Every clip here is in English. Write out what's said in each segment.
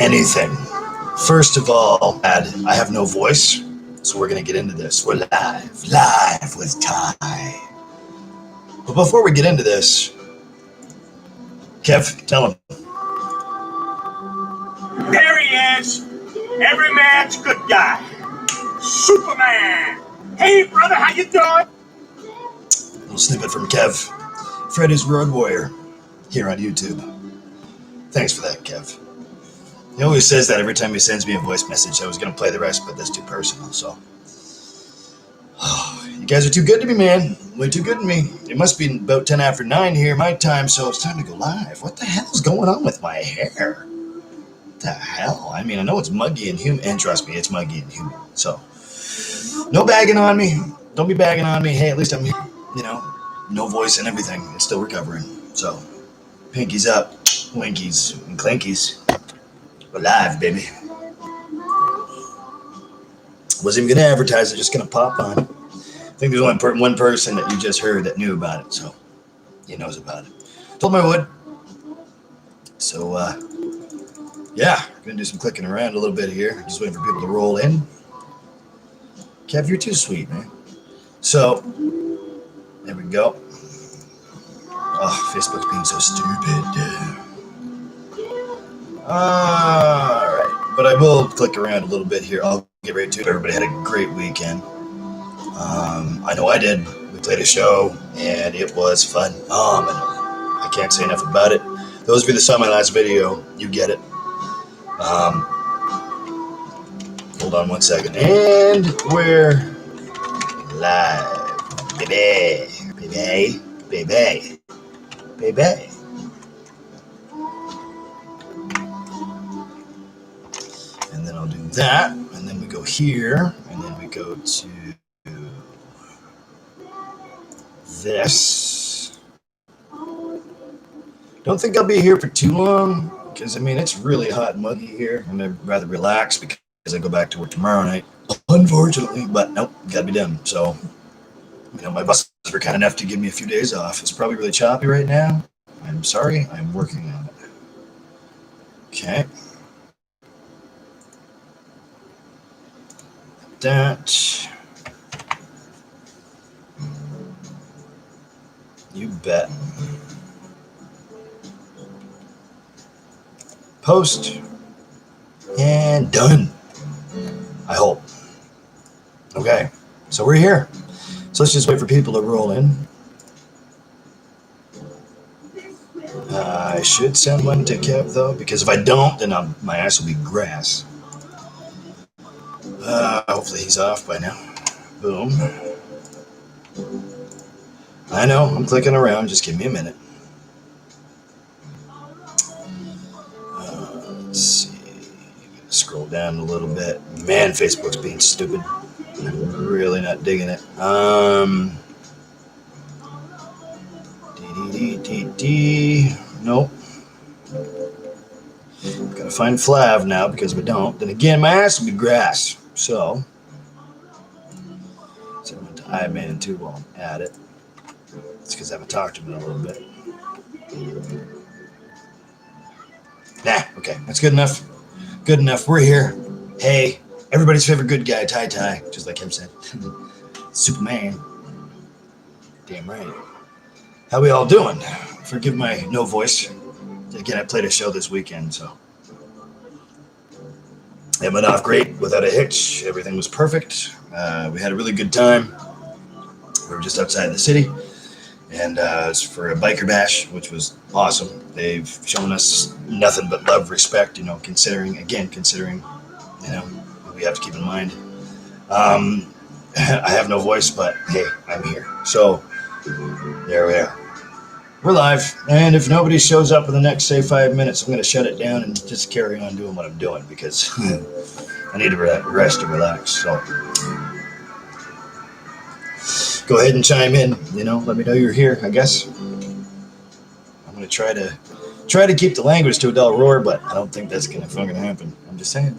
anything. First of all, I have no voice, so we're going to get into this. We're live with Tye. But before we get into this, Kev, tell him. There he is. Every man's good guy. Superman. Hey, brother, how you doing? A little snippet from Kev, Freddy's Road Warrior, here on YouTube. Thanks for that, Kev. He always says that every time he sends me a voice message. I was going to play the rest, but that's too personal, so. Oh, you guys are too good to me, man. Way too good to me. It must be about 10 after 9 here, my time, so it's time to go live. What the hell's going on with my hair? What the hell? I mean, I know it's muggy and humid, and trust me, it's muggy and humid, so. No bagging on me. Don't be bagging on me. Hey, at least I'm here. You know, no voice and everything. It's still recovering, so. Pinkies up, winkies, and clinkies. We're live, baby. Wasn't even going to advertise it, just going to pop on. I think there's only one person that you just heard that knew about it, so he knows about it. Told him I would. So, yeah, going to do some clicking around a little bit here. Just waiting for people to roll in. Kev, you're too sweet, man. So, there we go. Oh, Facebook's being so stupid. Alright, but I will click around a little bit here. I'll get right to it. Everybody had a great weekend. I know I did. We played a show, and it was fun. I can't say enough about it. Those of you that saw my last video, you get it. Hold on one second. And we're live. Baby. Baby. Baby. Baby. And then I'll do that, and then we go here, and then we go to this. Don't think I'll be here for too long, because, I mean, it's really hot and muggy here, and I'd rather relax because I go back to work tomorrow night, unfortunately, but nope, gotta be done. So, you know, my bosses were kind enough to give me a few days off. It's probably really choppy right now. I'm sorry, I'm working on it. Okay. That. You bet. Post. And done. I hope. Okay. So we're here. So let's just wait for people to roll in. I should send one to Kev, though, because if I don't, then my ass will be grass. Hopefully he's off by now. Boom. I know, I'm clicking around. Just give me a minute. Let's see. Scroll down a little bit. Man, Facebook's being stupid. I'm really not digging it. Nope. Gotta find Flav now, because if we don't, then again, my ass will be grass. So I went to iMan too while I'm at it. It's because I haven't talked to him in a little bit. Nah, okay, that's good enough. Good enough. We're here. Hey, everybody's favorite good guy, Tye-Tye, just like him said. Superman. Damn right. How we all doing? Forgive my no voice. Again, I played a show this weekend, so. It went off great, without a hitch. Everything was perfect. We had a really good time. We were just outside the city, and it's for a biker bash, which was awesome. They've shown us nothing but love, respect, you know, considering, you know, we have to keep in mind. I have no voice, but hey, I'm here. So, there we are. We're live, and if nobody shows up in the next, say, 5 minutes, I'm going to shut it down and just carry on doing what I'm doing, because I need to rest and relax. So go ahead and chime in, you know, let me know you're here, I guess. I'm going to try to keep the language to a dull roar, but I don't think that's going to fucking happen. I'm just saying.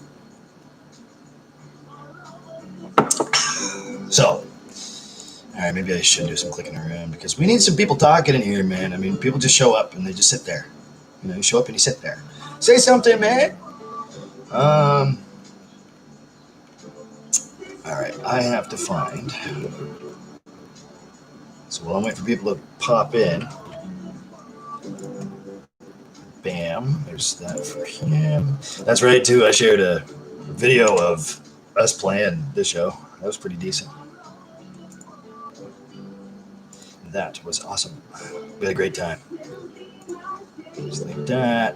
So, all right, maybe I should do some clicking around, because we need some people talking in here, man. I mean, people just show up and they just sit there. You know, you show up and you sit there. Say something, man. All right, I have to find. So while I'm waiting for people to pop in, bam, there's that for him. That's right, too. I shared a video of us playing the show. That was pretty decent. That was awesome. We had a great time. Just like that.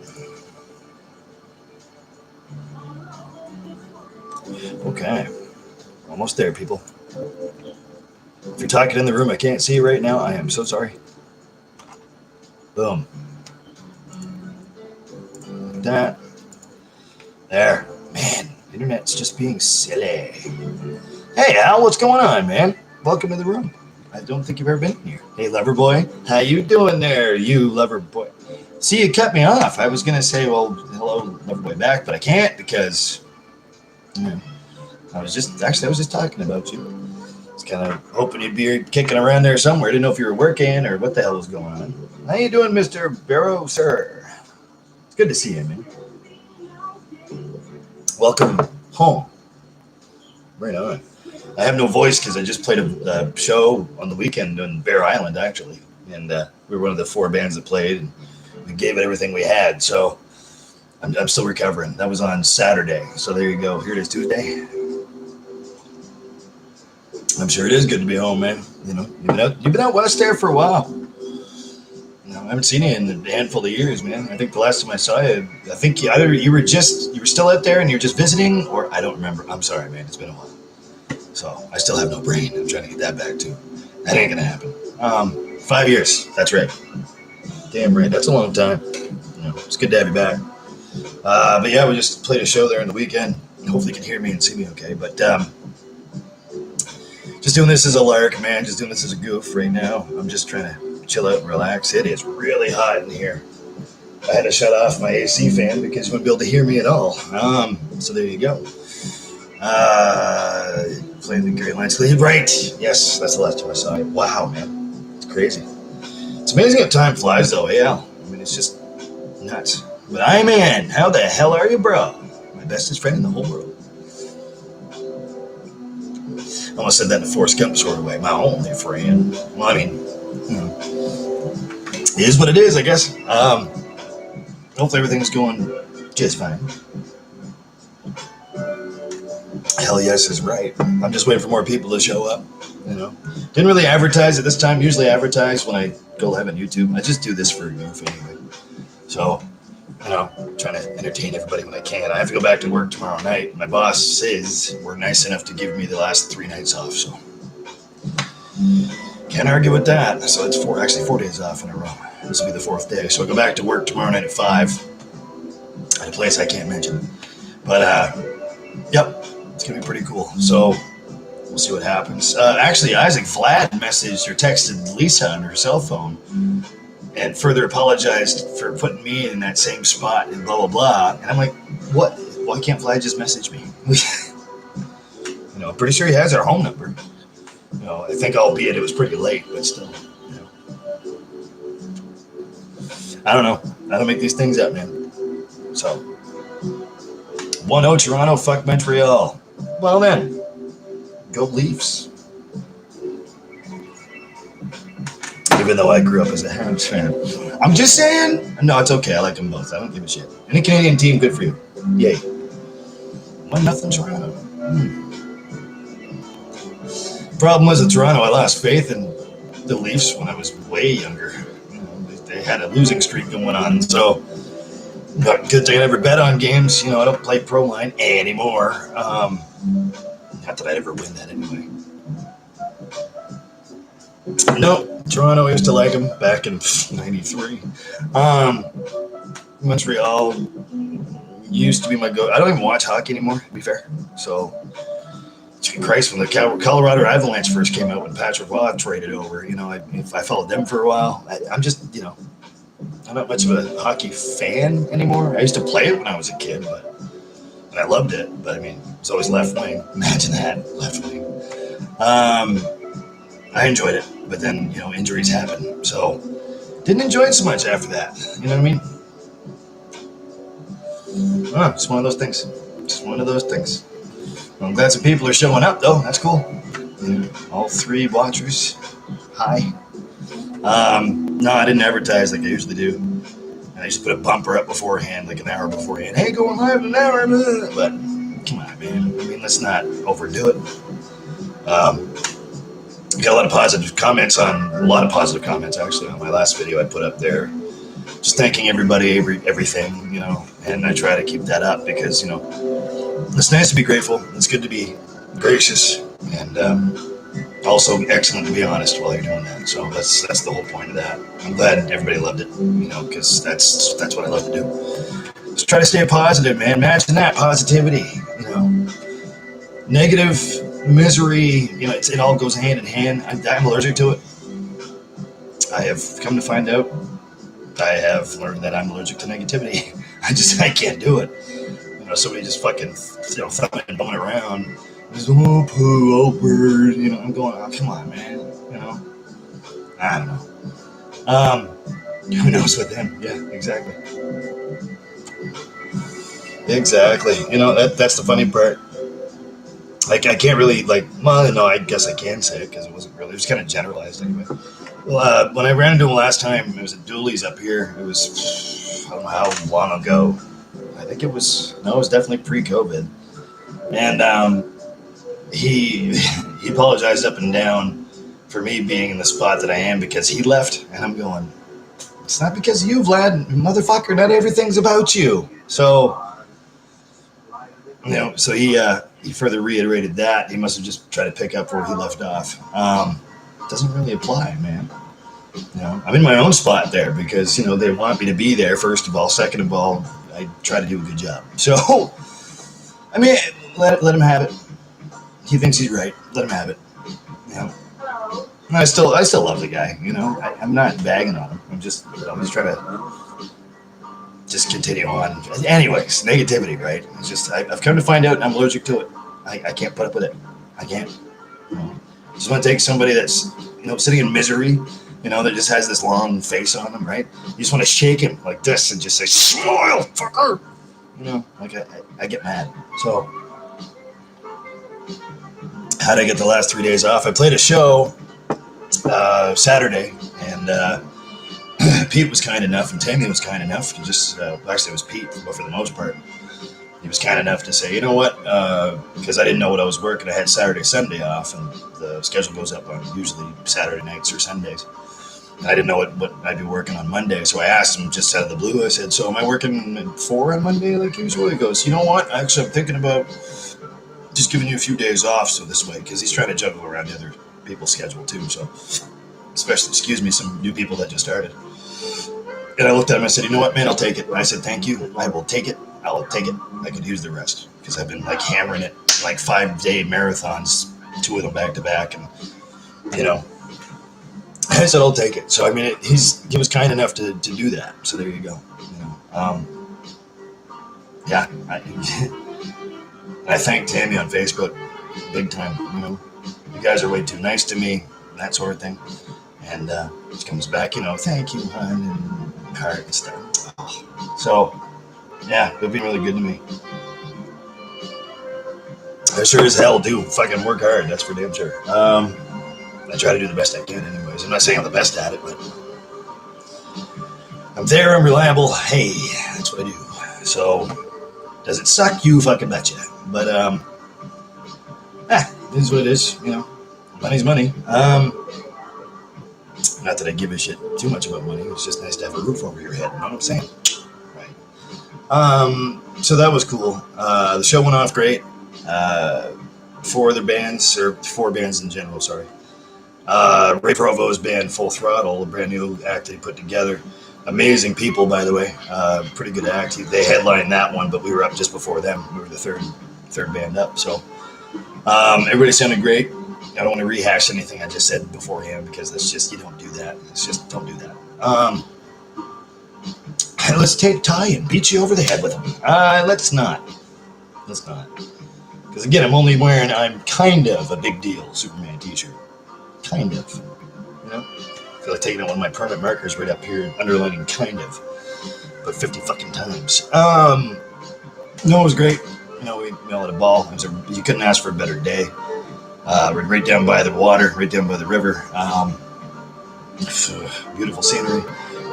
Okay. Almost there, people. If you're talking in the room, I can't see you right now. I am so sorry. Boom. Like that. There. Man, the internet's just being silly. Hey, Al, what's going on, man? Welcome to the room. I don't think you've ever been here. Hey, lover boy. How you doing there, you lover boy? See, you cut me off. I was going to say, well, hello, lover boy back, but I can't because, I was just talking about you. I was kind of hoping you'd be kicking around there somewhere. I didn't know if you were working or what the hell was going on. How you doing, Mr. Barrow, sir? It's good to see you, man. Welcome home. Right on. I have no voice because I just played a show on the weekend on Bear Island, actually. And we were one of the 4 bands that played. And we gave it everything we had. So I'm still recovering. That was on Saturday. So there you go. Here it is Tuesday. I'm sure it is good to be home, man. You've been out west there for a while. I haven't seen you in a handful of years, man. I think the last time I saw you, I think either you were still out there and you're just visiting, or I don't remember. I'm sorry, man. It's been a while. So I still have no brain. I'm trying to get that back too. That ain't gonna happen. 5 years. That's right. Damn right. That's a long time. It's good to have you back. But yeah, we just played a show there on the weekend. Hopefully you can hear me and see me okay. But just doing this as a lark, man. Just doing this as a goof right now. I'm just trying to chill out and relax. It is really hot in here. I had to shut off my AC fan because you wouldn't be able to hear me at all. So there you go. Playing the Great Lines. Right. Yes, that's the last time I saw you. Wow, man. It's crazy. It's amazing how time flies, though, Al. I mean, it's just nuts. But I'm in. How the hell are you, bro? My bestest friend in the whole world. I almost said that in a Forrest Gump sort of way. My only friend. Well, I mean, it is what it is, I guess. Hopefully everything's going just fine. Hell yes is right. I'm just waiting for more people to show up. Didn't really advertise at this time. Usually advertise when I go live on YouTube. I just do this for a goof anyway. So, trying to entertain everybody when I can. I have to go back to work tomorrow night. My boss says we're nice enough to give me the last 3 nights off. So, can't argue with that. So it's 4 days off in a row. This will be the 4th day. So I go back to work tomorrow night at 5 at a place I can't mention. But, yep. It's going to be pretty cool. So we'll see what happens. Actually, Isaac Vlad messaged or texted Lisa on her cell phone and further apologized for putting me in that same spot and blah, blah, blah. And I'm like, what? Why can't Vlad just message me? I'm pretty sure he has our home number. I think albeit it was pretty late, but still. I don't know. I don't make these things up, man. So 1-0 Toronto, fuck Montreal. Well then, go Leafs. Even though I grew up as a Habs fan. I'm just saying. No, it's okay. I like them both. I don't give a shit. Any Canadian team, good for you. Yay. 1-0 Toronto. Problem was in Toronto, I lost faith in the Leafs when I was way younger. They had a losing streak going on, so good thing I never bet on games. I don't play pro line anymore. Not that I'd ever win that anyway. No, Toronto, I used to like them back in '93. Montreal used to be my go. I don't even watch hockey anymore, to be fair. So, Christ, when the Colorado Avalanche first came out, when Patrick Waugh traded over, I followed them for a while. I'm just, I'm not much of a hockey fan anymore. I used to play it when I was a kid, and I loved it. But I mean, it's always left wing. Imagine that, left wing. I enjoyed it, but then injuries happen, so didn't enjoy it so much after that. You know what I mean? It's one of those things. Just one of those things. Well, I'm glad some people are showing up, though. That's cool. All 3 watchers. Hi. No, I didn't advertise like I usually do. I used to put a bumper up beforehand, like an hour beforehand. Hey, going live in an hour. But come on, man. I mean, let's not overdo it. Got a lot of positive comments actually on my last video I put up there. Just thanking everybody, everything, you know, and I try to keep that up because, you know, it's nice to be grateful. It's good to be gracious, and also excellent to be honest while you're doing that. So that's the whole point of that. I'm glad everybody loved it, you know, because that's what I love to do. Just try to stay positive, man. Imagine that positivity, you know. Negative, misery, you know, it all goes hand in hand. I'm allergic to it. I have come to find out. I have learned that I'm allergic to negativity. I can't do it. You know, somebody just fucking, you know, thumbing and bumming around. Just, oh, poo, oh, bird. You know, I'm going, oh, come on, man. You know, I don't know. Who knows with them? Yeah, exactly. Exactly. You know, that's the funny part. Like, I can't really, like, well, no, I guess I can say it because it was kind of generalized anyway. Well, when I ran into him last time, it was at DUUUH's up here. It was, I don't know how long ago. I think it was definitely pre-COVID. And he apologized up and down for me being in the spot that I am because he left. And I'm going, it's not because of you, Vlad. Motherfucker, not everything's about you. So, you know, so he further reiterated that. He must have just tried to pick up where he left off. Doesn't really apply, man. You know, I'm in my own spot there because, you know, they want me to be there, first of all. Second of all, I try to do a good job. So, I mean, let him have it. He thinks he's right. Let him have it. You know, and I still love the guy. You know, I'm not bagging on him. I'm just trying to just continue on. Anyways, negativity, right? It's just I've come to find out I'm allergic to it. I can't put up with it. I can't. You know, just want to take somebody that's, you know, sitting in misery, you know, that just has this long face on them, right? You just want to shake him like this and just say, smile, fucker. You know, like I get mad. So how'd I get the last 3 days off? I played a show Saturday, and Pete was kind enough, and Tammy was kind enough to just, actually it was Pete, but for the most part, he was kind enough to say, you know what, because I didn't know what I was working. I had Saturday, Sunday off, and the schedule goes up on usually Saturday nights or Sundays. And I didn't know what I'd be working on Monday, so I asked him just out of the blue. I said, so am I working at 4 on Monday like usual? He goes, you know what, actually I'm thinking about just giving you a few days off, so this way, because he's trying to juggle around the other people's schedule too, so especially, some new people that just started. And I looked at him, I said, you know what, man, I'll take it. And I said, thank you, I will take it. I'll take it. I could use the rest because I've been like hammering it, like 5-day marathons, 2 of them back to back, and you know, I said I'll take it. So I mean, he was kind enough to do that. So there you go. You know, yeah. I thank Tammy on Facebook, big time. You know, you guys are way too nice to me, that sort of thing. And she comes back, you know, thank you, hon, and heart and stuff. Oh. So. Yeah, they've been really good to me. I sure as hell do fucking work hard, that's for damn sure. I try to do the best I can anyways. I'm not saying I'm the best at it, but I'm there, I'm reliable. Hey, that's what I do. So, does it suck? You fucking betcha. But, it is what it is, you know. Money's money. Not that I give a shit too much about money. It's just nice to have a roof over your head, you know what I'm saying? So that was cool. The show went off great. 4 bands in general, sorry. Ray Provo's band, Full Throttle, a brand new act he put together. Amazing people, by the way. Pretty good act. They headlined that one, but we were up just before them. We were the third band up. So everybody sounded great. I don't want to rehash anything I just said beforehand because that's just, you don't do that. It's just, don't do that. Let's take Tye and beat you over the head with him. Let's not. Because again, I'm kind of a big deal Superman t-shirt. Kind of. You know? I feel like taking out one of my permanent markers right up here, underlining kind of. But 50 fucking times. No, it was great. You we all had a ball. You couldn't ask for a better day. We're right down by the water, right down by the river. Beautiful scenery.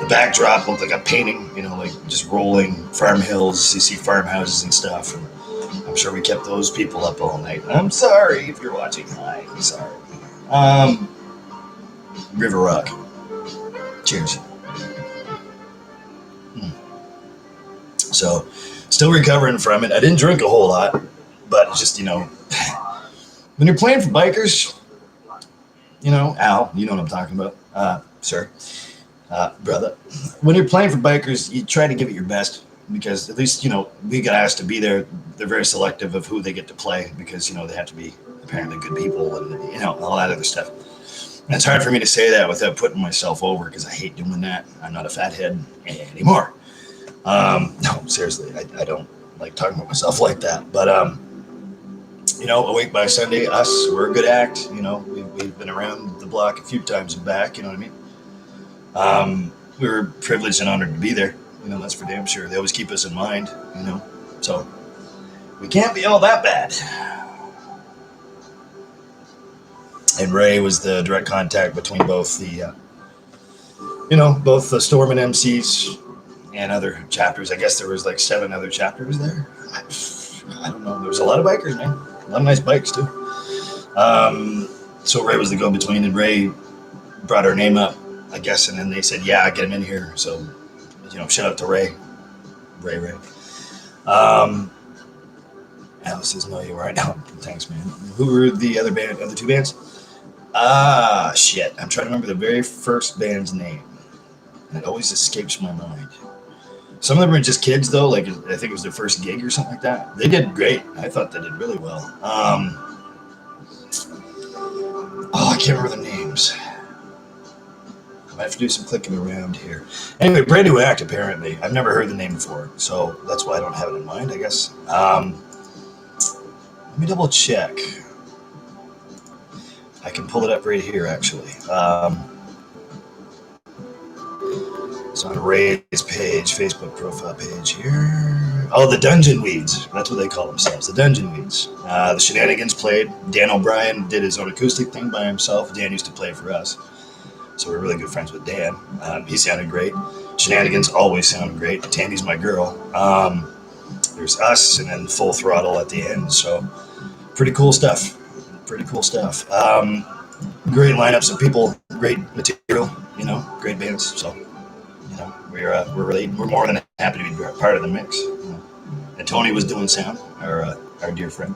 The backdrop looked like a painting, like just rolling farm hills. You see farmhouses and stuff. And I'm sure we kept those people up all night. I'm sorry if you're watching. I'm sorry. River Rock. Cheers. So, still recovering from it. I didn't drink a whole lot, but just, when you're playing for bikers, Al, you know what I'm talking about, sir, brother. When you're playing for bikers, you try to give it your best because at least, we got asked to be there. They're very selective of who they get to play because, they have to be apparently good people and, all that other stuff. And it's hard for me to say that without putting myself over because I hate doing that. I'm not a fathead anymore. No, seriously, I don't like talking about myself like that. But, Awake by Sunday, we're a good act. We've been around the block a few times and back, you know what I mean? We were privileged and honored to be there. That's for damn sure. They always keep us in mind, so we can't be all that bad. And Ray was the direct contact between both the, both the Storm and MCs and other chapters. I guess there was like 7 other chapters there. I don't know. There was a lot of bikers, man. A lot of nice bikes too. So Ray was the go-between, and Ray brought our name up, I guess, and then they said, "Yeah, get him in here." So, shout out to Ray. Ray. Alice says, "No, you weren't." No, thanks, man. Who were the other 2 bands? Shit. I'm trying to remember the very first band's name, and it always escapes my mind. Some of them were just kids, though. Like, I think it was their first gig or something like that. They did great. I thought they did really well. I can't remember the names. I might have to do some clicking around here. Anyway, brand new act, apparently. I've never heard the name before, so that's why I don't have it in mind, I guess. Let me double check. I can pull it up right here, actually. It's on Ray's page, Facebook profile page here. Oh, the Dungeon Weeds. That's what they call themselves, the Dungeon Weeds. The Shenanigans played. Dan O'Brien did his own acoustic thing by himself. Dan used to play for us. So we're really good friends with Dan. He sounded great. Shenanigans always sound great. Tammy's my girl. There's us, and then Full Throttle at the end. So pretty cool stuff. Great lineups of people, great material, great bands. So, we're more than happy to be part of the mix. And Tony was doing sound, our dear friend.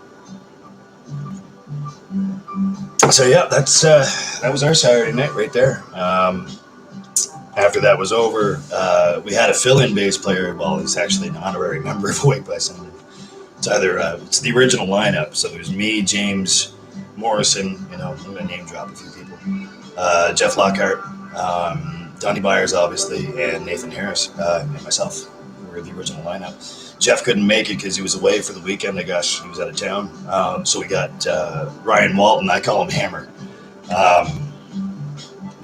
So yeah, that was our Saturday night right there. After that was over, we had a fill-in bass player. Well, he's actually an honorary member of Awake by Sunday. It's the original lineup. So there's me, James Morrison. I'm gonna name drop a few people. Jeff Lockhart, Donnie Byers, obviously, and Nathan Harris, and myself. We were the original lineup. Jeff couldn't make it because he was away for the weekend. He was out of town. So we got Ryan Walton. I call him Hammer.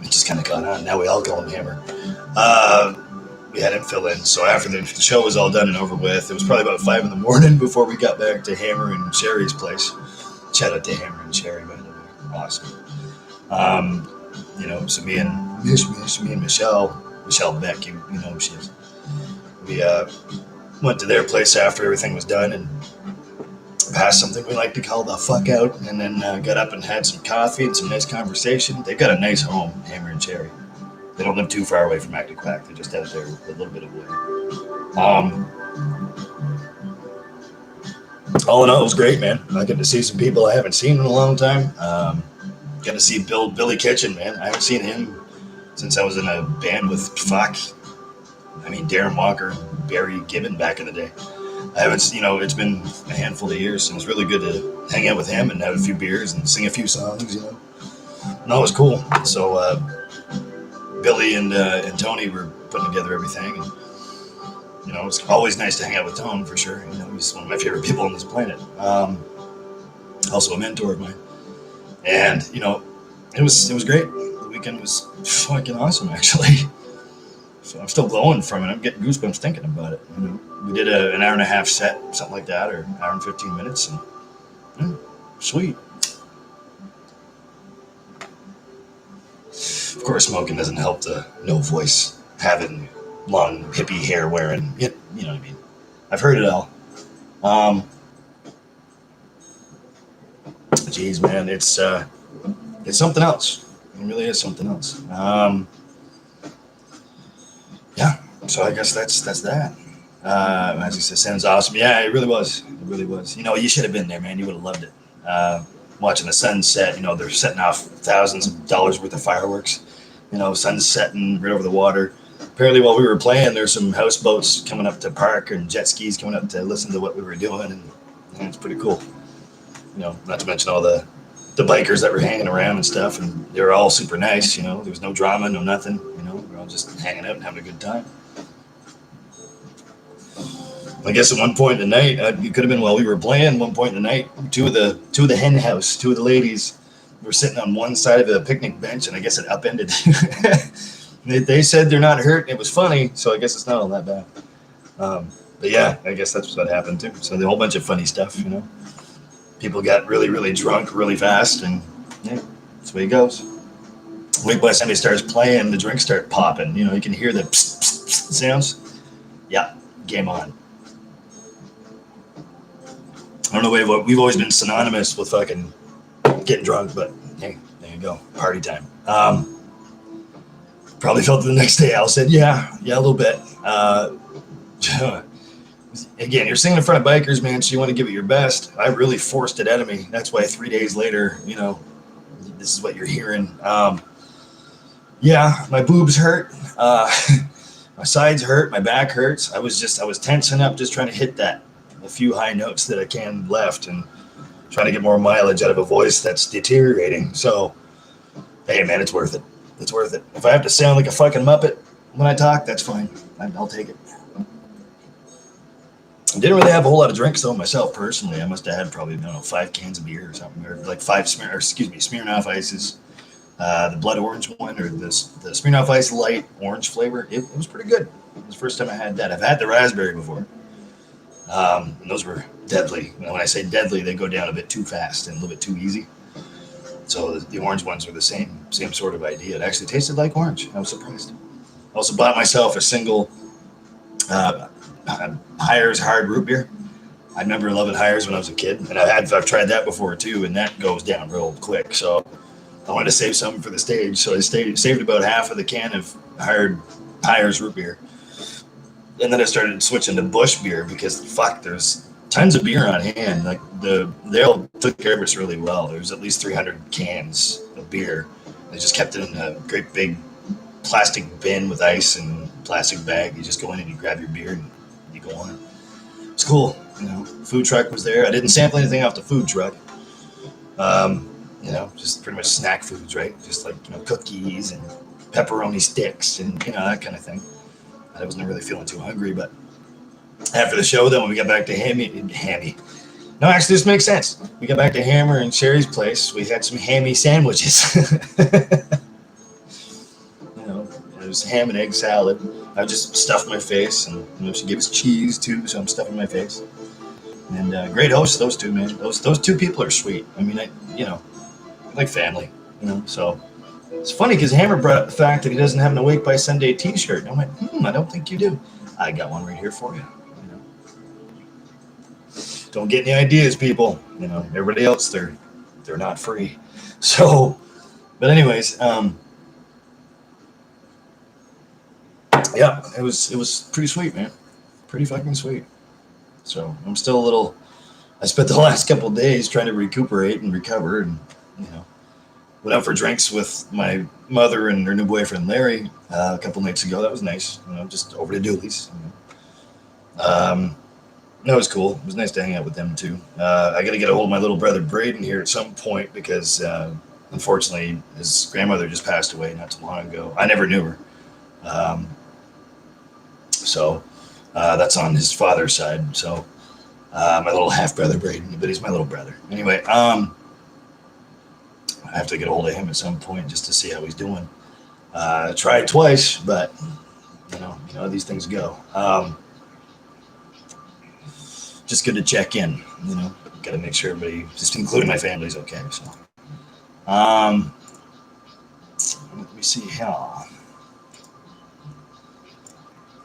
It just kind of got on. Now we all call him Hammer. We had him fill in. So after the show was all done and over with, it was probably about 5 a.m. before we got back to Hammer and Sherry's place. Shout out to Hammer and Sherry, by the way. Awesome. So me and Michelle Beck, you know who she is. We went to their place after everything was done and passed something we like to call the fuck out, and then got up and had some coffee and some nice conversation. They've got a nice home, Hammer and Cherry. They don't live too far away from Acton Quack. They're just out there a little bit away. All in all, it was great, man. I got to see some people I haven't seen in a long time. Got to see Billy Kitchen, man. I haven't seen him since I was in a band with Darren Walker and Barry Gibbon back in the day. It's been a handful of years, and it's really good to hang out with him and have a few beers and sing a few songs, And that was cool. So Billy and Tony were putting together everything, and it's always nice to hang out with Tone for sure. He's one of my favorite people on this planet. Also a mentor of mine, and it was great. The weekend was fucking awesome, actually. So I'm still glowing from it. I'm getting goosebumps thinking about it. You know, we did an hour and a half set, something like that, or an hour and 15 minutes, and sweet. Of course, smoking doesn't help the no voice, having long hippie hair wearing. You know what I mean. I've heard it all. Geez, man, it's something else. It really is something else. Yeah. So I guess that's that. As you said, sounds awesome. Yeah, it really was. It really was. You know, you should have been there, man. You would have loved it. Watching the sunset, you know, they're setting off thousands of dollars worth of fireworks. You know, sun's setting right over the water. Apparently, while we were playing, there's some houseboats coming up to park and jet skis coming up to listen to what we were doing, and it's pretty cool. You know, not to mention all the bikers that were hanging around and stuff, and they were all super nice. You know, there was no drama, no nothing. You know, we were all just hanging out and having a good time. I guess at one point in the night, it could have been while we were playing. One point in the night, two of the hen house, two of the ladies were sitting on one side of a picnic bench, and I guess it upended. They said they're not hurt. It was funny, so I guess it's not all that bad. But yeah, I guess that's what happened too. So the whole bunch of funny stuff, you know. People got really, really drunk really fast, and yeah, that's the way it goes. Wait, by the time he starts playing, the drinks start popping. You know, you can hear the psst, psst, psst sounds. Yeah, game on. I don't know, we've always been synonymous with fucking getting drunk, but hey, there you go, party time. Probably felt it the next day. Al said, yeah, a little bit. Again, you're singing in front of bikers, man, so you want to give it your best. I really forced it out of me. That's why 3 days later, you know, this is what you're hearing. Yeah, my boobs hurt. My sides hurt. My back hurts. I was tensing up, just trying to hit a few high notes that I can left, and trying to get more mileage out of a voice that's deteriorating. So, hey, man, it's worth it. It's worth it. If I have to sound like a fucking Muppet when I talk, that's fine. I'll take it. I didn't really have a whole lot of drinks though myself personally. I must have had probably, I don't know, 5 cans of beer or something, or like 5 Smirnoff Ices. The blood orange one, or the Smirnoff Ice light orange flavor. It was pretty good. It was the first time I had that. I've had the raspberry before. And those were deadly. When I say deadly, they go down a bit too fast and a little bit too easy. So the orange ones were the same sort of idea. It actually tasted like orange. I was surprised. I also bought myself a single Hires hard root beer. I remember loving Hires when I was a kid, and I've tried that before too, and that goes down real quick. So I wanted to save some for the stage, so I saved about half of the can of Hires root beer. And then I started switching to Bush beer because fuck, there's tons of beer on hand. Like they all took care of us really well. There's at least 300 cans of beer. They just kept it in a great big plastic bin with ice and plastic bag. You just go in and you grab your beer and you go on. It's cool. You know, food truck was there. I didn't sample anything off the food truck. You know, just pretty much snack foods, right? Just like, you know, cookies and pepperoni sticks and, you know, that kind of thing. I wasn't really feeling too hungry, but after the show, then when we got back to Hammy. No, actually, this makes sense. We got back to Hammer and Sherry's place. We had some hammy sandwiches. You know, it was ham and egg salad. I just stuffed my face, and you know, she gave us cheese too, so I'm stuffing my face. And great hosts, those two, man. Those two people are sweet. I mean, like family, you know. So it's funny because Hammer brought up the fact that he doesn't have an Awake by Sunday T-shirt. And I'm like, I don't think you do. I got one right here for you. Don't get any ideas, people. You know, everybody else, they're not free. So, but anyways, yeah, it was pretty sweet, man. Pretty fucking sweet. So I'm still a little. I spent the last couple of days trying to recuperate and recover, and you know, went out for drinks with my mother and her new boyfriend Larry a couple nights ago. That was nice. You know, just over to Dooley's. You know. That was cool. It was nice to hang out with them too. I got to get a hold of my little brother Braden here at some point because unfortunately his grandmother just passed away not too long ago. I never knew her. So that's on his father's side. So my little half brother Braden, but he's my little brother. Anyway, I have to get a hold of him at some point just to see how he's doing. Tried twice, but You know how these things go. Just good to check in. Got to make sure everybody, just including my family, is okay. So, let me see here.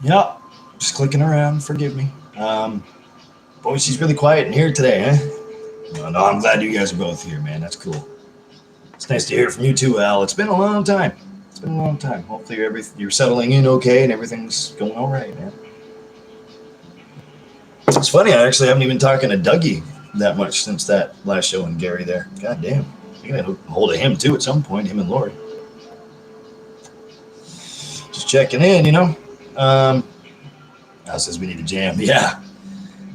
Yep, just clicking around. Forgive me. Boy, she's really quiet in here today, huh? No, I'm glad you guys are both here, man. That's cool. It's nice to hear from you too, Al. It's been a long time. Hopefully you're settling in okay and everything's going all right, man. It's funny, I actually haven't even talking to Dougie that much since that last show and Gary there. God damn. I gotta get a hold of him too at some point, him and Lori. Just checking in, Al says we need to jam. Yeah.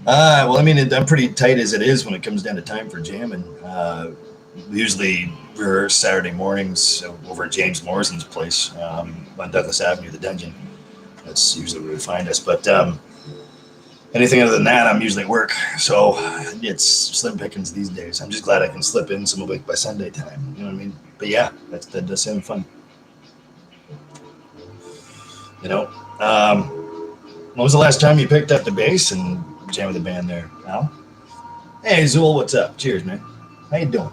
Well, I mean, I'm pretty tight as it is when it comes down to time for jamming. We usually rehearse Saturday mornings over at James Morrison's place on Douglas Avenue, the Dungeon. That's usually where we find us. But anything other than that, I'm usually at work. So it's slim pickings these days. I'm just glad I can slip in some a week by Sunday time. You know what I mean? But yeah, that does sound fun. When was the last time you picked up the bass and jammed with the band there, Al? Hey, Zool, what's up? Cheers, man. How you doing?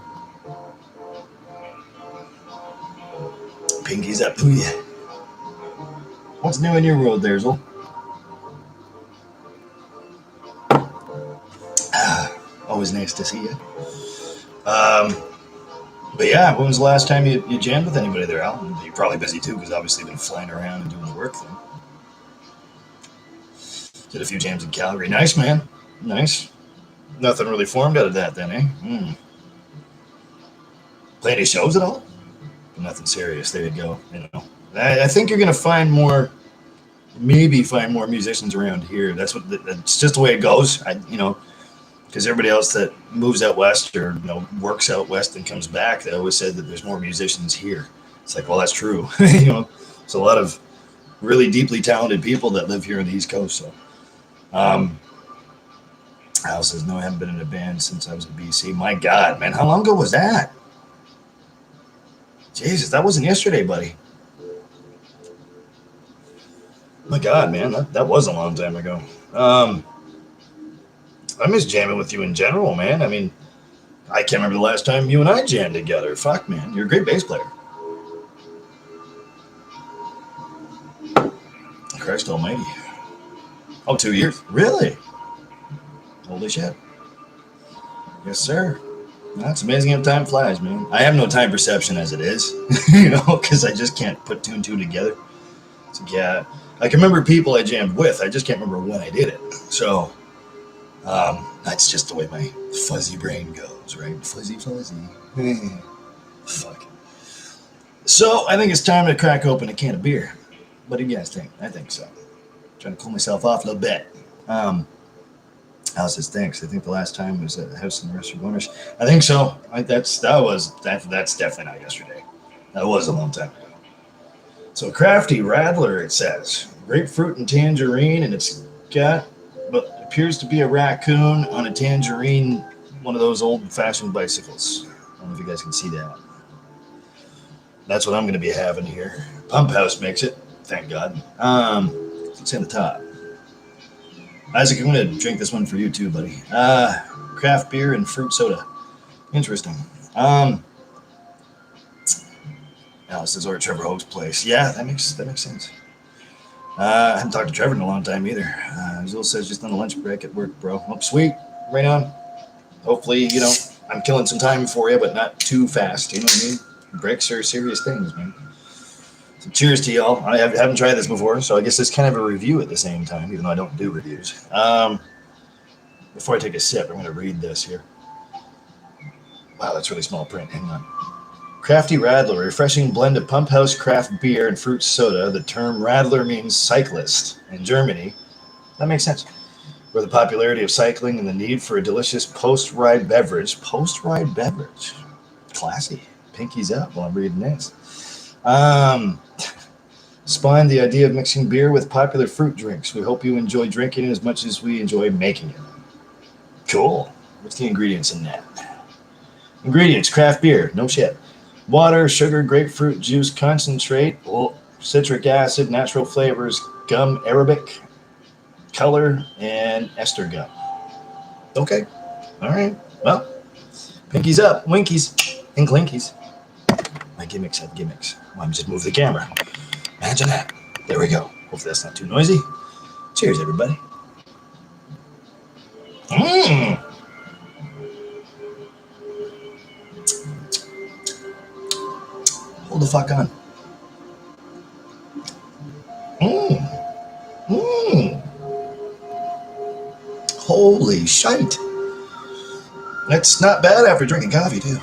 Pinkies up to you. What's new in your world there, Zool? Always nice to see you. But yeah, when was the last time you jammed with anybody there, Al? You're probably busy too, because obviously you've been flying around and doing the work thing. Did a few jams in Calgary. Nice, man. Nice. Nothing really formed out of that then, eh? Play any shows at all? Nothing serious. There you go. I think you're going to maybe find more musicians around here. That's just the way it goes. Because everybody else that moves out west or works out west and comes back, they always said that there's more musicians here. It's like, well, that's true. It's a lot of really deeply talented people that live here on the East Coast. So, Al says, no, I haven't been in a band since I was in BC. My God, man, how long ago was that? Jesus, that wasn't yesterday, buddy. My God, man, that was a long time ago. I miss jamming with you in general, man. I mean, I can't remember the last time you and I jammed together. Fuck, man, you're a great bass player. Christ almighty. Oh, 2 years? Really? Holy shit. Yes, sir. That's amazing how time flies, man. I have no time perception as it is, because I just can't put two and two together. So, yeah, I can remember people I jammed with. I just can't remember when I did it. So, that's just the way my fuzzy brain goes, right? Fuzzy. Fuck. So, I think it's time to crack open a can of beer. What do you guys think? I think so. Trying to cool myself off a little bit. Al says, thanks. I think the last time was at the House in the Restaurant Owners. I think so. That's definitely not yesterday. That was a long time ago. So Crafty Rattler, it says. Grapefruit and tangerine, and it's got what appears to be a raccoon on a tangerine, one of those old-fashioned bicycles. I don't know if you guys can see that. That's what I'm going to be having here. Pump House makes it. Thank God. It's in the top. Isaac, I'm going to drink this one for you too, buddy. Craft beer and fruit soda. Interesting. Alice says, or at Trevor Hoag's place. Yeah, that makes sense. I haven't talked to Trevor in a long time either. Zul says, just on a lunch break at work, bro. Oh, sweet. Right on. Hopefully, I'm killing some time for you, but not too fast. You know what I mean? Breaks are serious things, man. So cheers to y'all. I haven't tried this before, so I guess it's kind of a review at the same time, even though I don't do reviews. Before I take a sip, I'm going to read this here. Wow, that's really small print. Hang on. Crafty Rattler, a refreshing blend of Pump House craft beer and fruit soda. The term Rattler means cyclist in Germany. That makes sense. Where the popularity of cycling and the need for a delicious post-ride beverage. Post-ride beverage. Classy. Pinkies up while I'm reading this. Spawned the idea of mixing beer with popular fruit drinks. We hope you enjoy drinking it as much as we enjoy making it. Cool. What's the ingredients in that? Ingredients, craft beer. No shit. Water, sugar, grapefruit juice, concentrate, citric acid, natural flavors, gum arabic, color, and ester gum. Okay. All right. Well, pinkies up, winkies, and clinkies. My gimmicks have gimmicks. Why don't I just move the camera? Imagine that. There we go. Hopefully that's not too noisy. Cheers, everybody. Mmm. Hold the fuck on. Mmm. Mmm. Holy shite. That's not bad after drinking coffee, too.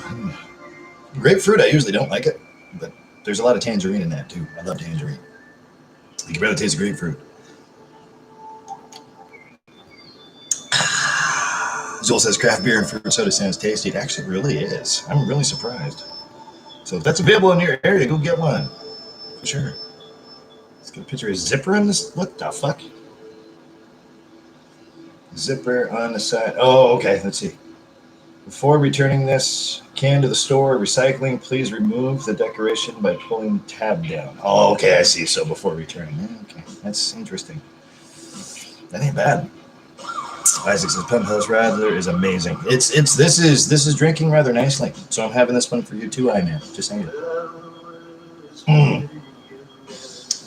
Grapefruit, I usually don't like it, but there's a lot of tangerine in that, too. I love tangerine. You can barely taste the grapefruit. Joel says craft beer and fruit soda sounds tasty. It actually really is. I'm really surprised. So if that's available in your area, go get one. For sure. Let's get a picture of a zipper in this. What the fuck? Zipper on the side. Oh, okay. Let's see. Before returning this can to the store or recycling, please remove the decoration by pulling the tab down. Oh, okay. I see. So before returning. Okay. That's interesting. That ain't bad. Isaac says Pump House Radler is amazing. This is drinking rather nicely. So I'm having this one for you too, man. Just saying.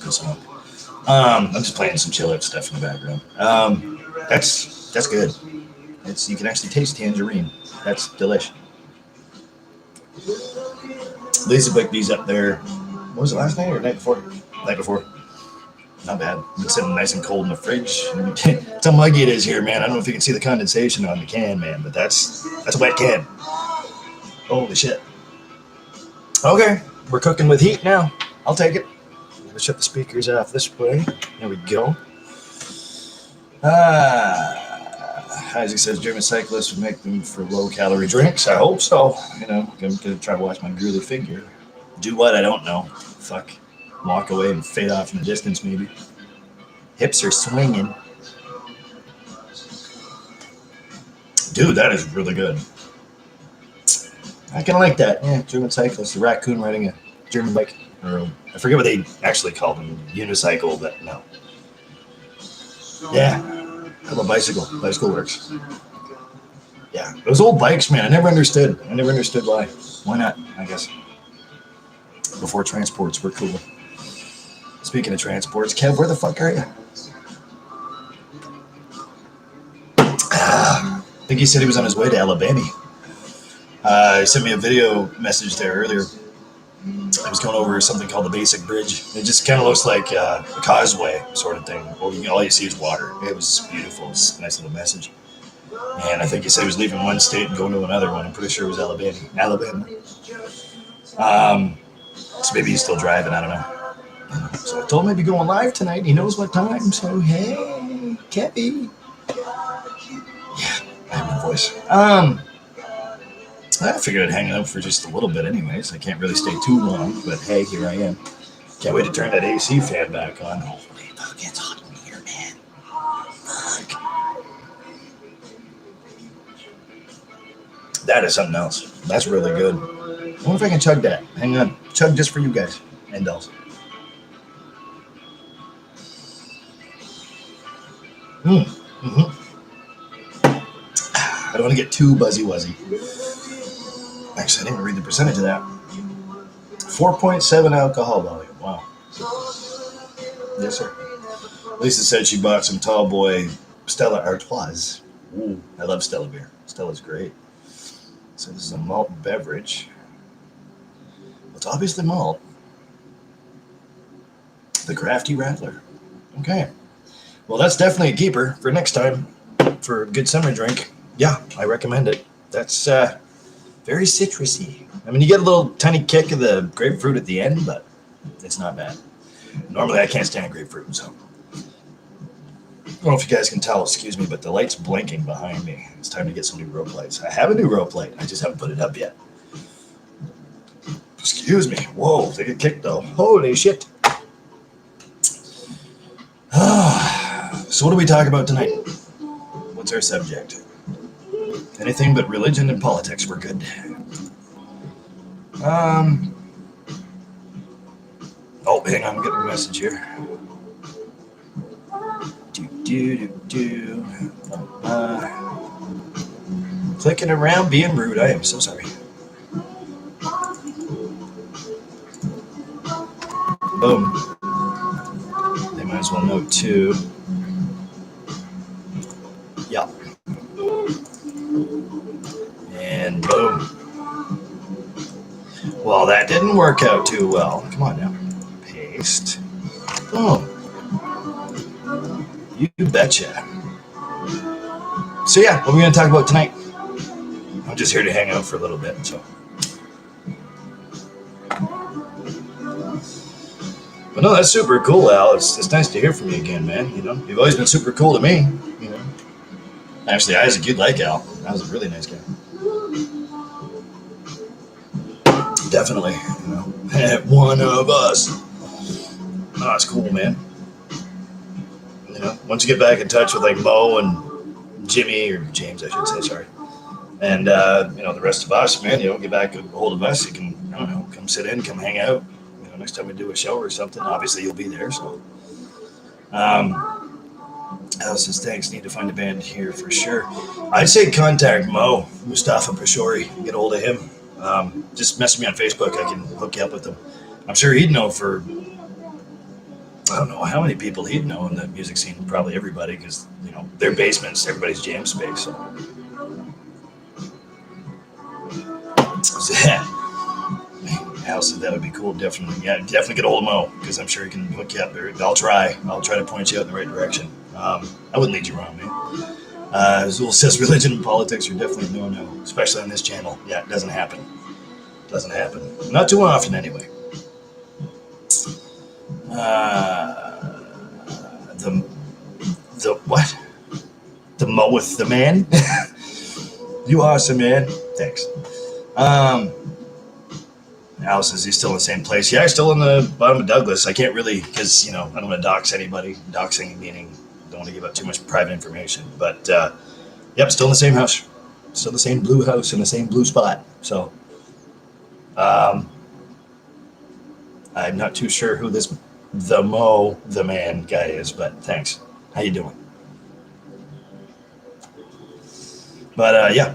Good song. I'm just playing some chill out stuff in the background. That's good. You can actually taste tangerine. That's delish. Lisa picked these up there. What was it, last night or night before? Night before. Not bad. Been sitting nice and cold in the fridge. That's how muggy it is here, man. I don't know if you can see the condensation on the can, man, but that's a wet can. Holy shit. Okay, we're cooking with heat now. I'll take it. Let's shut the speakers off this way. There we go. Isaac says German cyclists would make them for low-calorie drinks. I hope so. You know, I'm going to try to watch my girly figure. Do what? I don't know. Fuck. Walk away and fade off in the distance, maybe. Hips are swinging. Dude, that is really good. I kind of like that. Yeah, German cyclist, a raccoon riding a German bike. Or I forget what they actually called them. Unicycle, but no. Yeah, I have a bicycle. Bicycle works. Yeah, those old bikes, man, I never understood why. Why not, I guess. Before transports were cool. Speaking of transports, Kev, where the fuck are you? I think he said he was on his way to Alabama. He sent me a video message there earlier. I was going over something called the Basic Bridge. It just kind of looks like a causeway sort of thing. All you see is water. It was beautiful. It was a nice little message. And I think he said he was leaving one state and going to another one. I'm pretty sure it was Alabama. So maybe he's still driving. I don't know. So I told him I'd be going live tonight. He knows what time. So, hey, Kevy. Yeah, I have no voice. I figured I'd hang out for just a little bit anyways. I can't really stay too long, but hey, here I am. Can't wait to turn that AC fan back on. Holy fuck, it's hot in here, man. Fuck. That is something else. That's really good. I wonder if I can chug that. Hang on. Chug just for you guys and dolls. Mm-hmm. I don't want to get too buzzy-wuzzy. Actually, I didn't even read the percentage of that. 4.7 alcohol volume. Wow. Yes, sir. Lisa said she bought some Tall Boy Stella Artois. Ooh, I love Stella beer. Stella's great. So this is a malt beverage. It's obviously malt. The Crafty Rattler. Okay. Well, that's definitely a keeper for next time for a good summer drink. Yeah, I recommend it. That's very citrusy. I mean, you get a little tiny kick of the grapefruit at the end, but it's not bad. Normally, I can't stand grapefruit, so. I don't know if you guys can tell, excuse me, but the light's blinking behind me. It's time to get some new rope lights. I have a new rope light. I just haven't put it up yet. Excuse me. Whoa, they get kicked, though. Holy shit. So what do we talk about tonight? What's our subject? Anything but religion and politics. We're good. Oh, hang on. I'm getting a message here. Clicking around being rude. I am so sorry. Boom. They might as well know too. Yeah. And boom. Well, that didn't work out too well. Come on now. Paste. Boom. You betcha. So yeah, what are we going to talk about tonight? I'm just here to hang out for a little bit, so. But no, that's super cool, Al. It's nice to hear from you again, man. You know, you've always been super cool to me. You know, actually, Isaac, you'd like Al. That was a really nice guy. Definitely, you know, one of us. Oh, it's cool, man. You know, once you get back in touch with like Mo and Jimmy, or James, I should say, sorry, and you know, the rest of us, man, you know, get back a hold of us. You can, I don't know, come sit in, come hang out. You know, next time we do a show or something, obviously you'll be there. So, Alice says thanks. Need to find a band here for sure. I'd say contact Mo, Mustafa Pashori, get a hold of him. Just message me on Facebook. I can hook you up with him. I'm sure he'd know for, I don't know how many people he'd know in the music scene. Probably everybody, because you know their basements, everybody's jam space. So yeah, Al said that would be cool. Definitely, yeah, definitely get a hold of Mo because I'm sure he can hook you up. I'll try to point you out in the right direction. I wouldn't lead you wrong, man. Zool says religion and politics are definitely no, especially on this channel. Yeah, it doesn't happen. Doesn't happen. Not too often, anyway. The what? The Mo with the man? You awesome, man. Thanks. Al says he's still in the same place. Yeah, still in the bottom of Douglas. I can't really, because, you know, I don't want to dox anybody. Doxing meaning don't want to give out too much private information. But, yep, still in the same house. Still the same blue house in the same blue spot. So, I'm not too sure who this the Mo, the man guy is, but thanks. How you doing? But, yeah.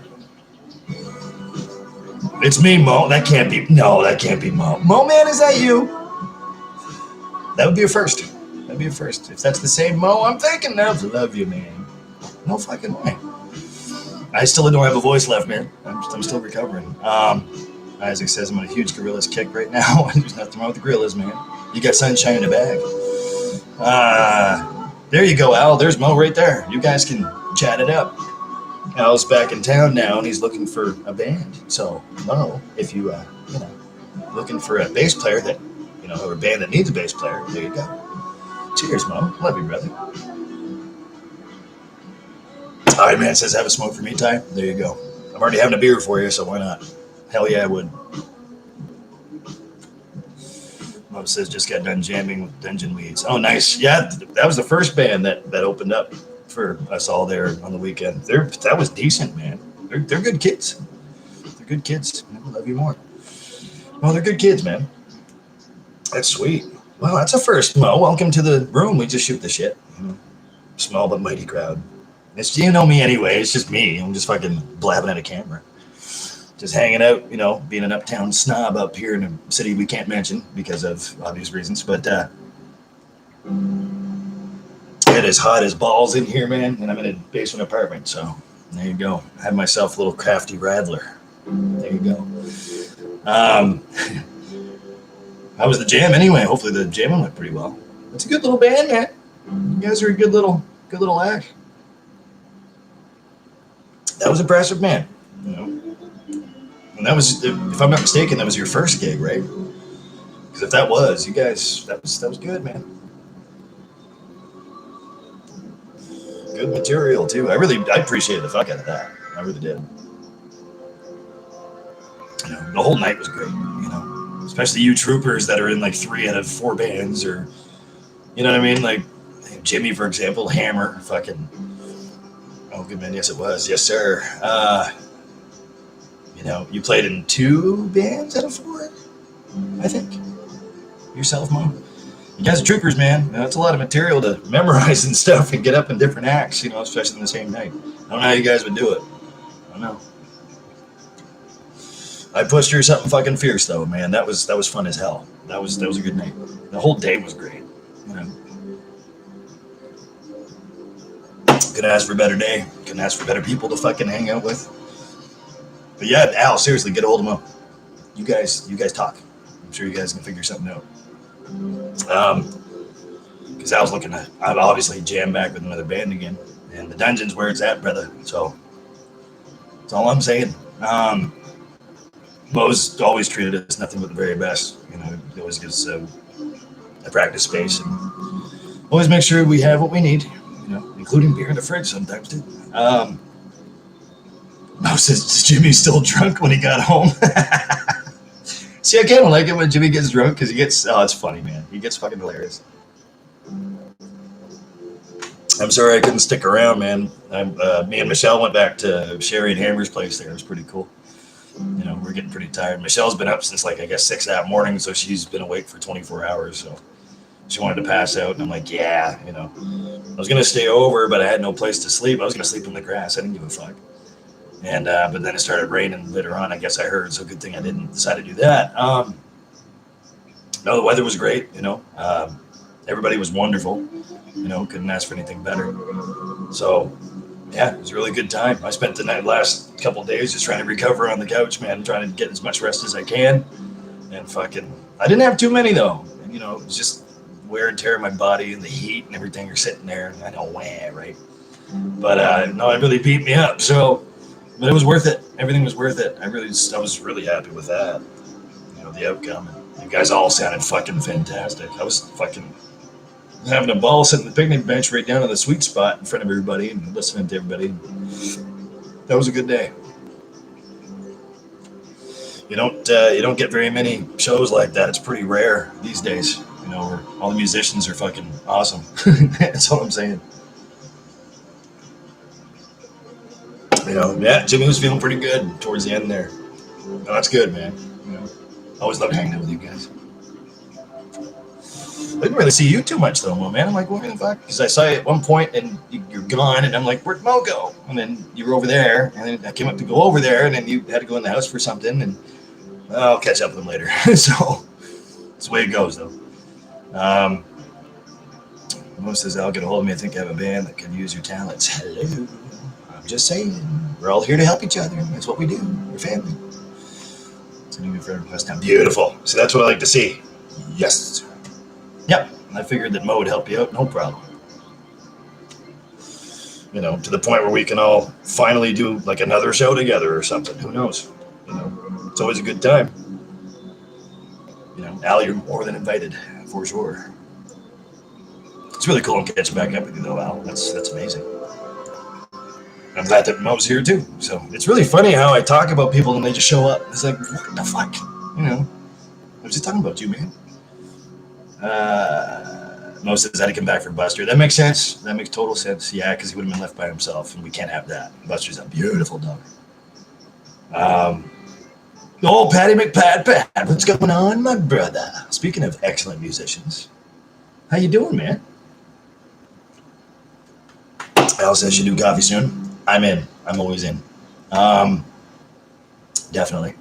It's me, Mo. That can't be Mo. Mo, man, is that you? That would be a first. That'd be a first. If that's the same Mo I'm thinking of, love you, man. No fucking way. I still don't have a voice left, man. I'm still recovering. Isaac says I'm on a huge Gorillaz kick right now. There's nothing wrong with the Gorillaz, man. You got sunshine in the bag. There you go, Al. There's Mo right there. You guys can chat it up. Al's back in town now, and he's looking for a band. So, Mo, if you, you know, looking for a bass player that, you know, or a band that needs a bass player, there you go. Cheers, Mo. Love you, brother. All right, man. Says have a smoke for me, Ty. There you go. I'm already having a beer for you, so why not? Hell yeah, I would. Mo says just got done jamming with Dungeon Weeds. Oh, nice. Yeah, that was the first band that opened up for us all there on the weekend. That was decent, man. They're good kids. They're good kids. I love you more. Well, they're good kids, man. That's sweet. Well, that's a first, Mo. Welcome to the room. We just shoot the shit. You know, small but mighty crowd. It's, you know me anyway. It's just me. I'm just fucking blabbing at a camera. Just hanging out, you know, being an uptown snob up here in a city we can't mention because of obvious reasons. But it is hot as balls in here, man. And I'm in a basement apartment. So there you go. I have myself a little crafty rattler. There you go. How was the jam anyway? Hopefully the jamming went pretty well. It's a good little band, man. You guys are a good little act. That was impressive, man. You know, and that was, if I'm not mistaken, that was your first gig, right? Because if that was, you guys, that was good, man. Good material too. I appreciated the fuck out of that. I really did. You know, the whole night was great. You know, especially you troopers that are in like 3 out of 4 bands, or you know what I mean, like Jimmy, for example, Hammer, fucking. Oh, good man. Yes, it was. Yes, sir. You know, you played in 2 bands out of 4, I think. Yourself, Mom. You guys are troopers, man. That's a lot of material to memorize and stuff and get up in different acts, especially in the same night. I don't know how you guys would do it. I don't know. I pushed through something fucking fierce though, man. That was fun as hell. That was a good night. The whole day was great. Couldn't ask for a better day. Couldn't ask for better people to fucking hang out with. But yeah, Al, seriously, get a hold of him. You guys talk. I'm sure you guys can figure something out. Because Al's looking to, I've obviously jam back with another band again, and the dungeon's where it's at, brother. So that's all I'm saying. Mo's always treated us nothing but the very best. He always gives a practice space and always make sure we have what we need. Including beer in the fridge sometimes too. Mo says Jimmy's still drunk when he got home. See, I kind of like it when Jimmy gets drunk because it's funny, man. He gets fucking hilarious. I'm sorry I couldn't stick around, man. Me and Michelle went back to Sherry and Hammer's place there. It was pretty cool. We're getting pretty tired. Michelle's been up since 6 that morning, so she's been awake for 24 hours, so she wanted to pass out, and I'm like, yeah, I was going to stay over, but I had no place to sleep. I was going to sleep in the grass. I didn't give a fuck. And but then it started raining later on. I guess I heard, so good thing I didn't decide to do that. No, the weather was great. Everybody was wonderful. Couldn't ask for anything better. So, yeah, it was a really good time. I spent the last couple of days just trying to recover on the couch, man, trying to get as much rest as I can. And I didn't have too many though. It was just wear and tear in my body and the heat and everything are sitting there. And I know, right? But no, it really beat me up. But it was worth it. Everything was worth it. I was really happy with that. The outcome. You guys all sounded fucking fantastic. I was fucking having a ball sitting on the picnic bench right down on the sweet spot in front of everybody and listening to everybody. That was a good day. You don't get very many shows like that. It's pretty rare these days. Where all the musicians are fucking awesome. That's all I'm saying. Yeah, Jimmy was feeling pretty good towards the end there. No, that's good, man. I always love hanging out with you guys. I didn't really see you too much though, Mo, man. I'm like, what the fuck? Because I saw you at one point and you're gone, and I'm like, where'd Mo go? And then you were over there, and then I came up to go over there, and then you had to go in the house for something, and I'll catch up with him later. So that's the way it goes, though. Mo says, I'll get a hold of me. I think I have a band that could use your talents. Hello. I'm just saying. We're all here to help each other. That's what we do. We're family. Sending me a friend request now. Beautiful. See, that's what I like to see. Yes. Yep. I figured that Mo would help you out. No problem. To the point where we can all finally do like another show together or something. Who knows? It's always a good time. Al, you're more than invited, for sure. It's really cool to catch back up with you, though, Al. That's amazing. I'm glad that Mo's here, too. So it's really funny how I talk about people and they just show up. It's like, what the fuck? I was just talking about you, man. Mo says that he come back for Buster. That makes sense. That makes total sense. Yeah, because he would have been left by himself, and we can't have that. Buster's a beautiful dog. Oh, Patty McPat, what's going on, my brother? Speaking of excellent musicians, how you doing, man? Al says should do coffee soon. I'm in. I'm always in. Definitely.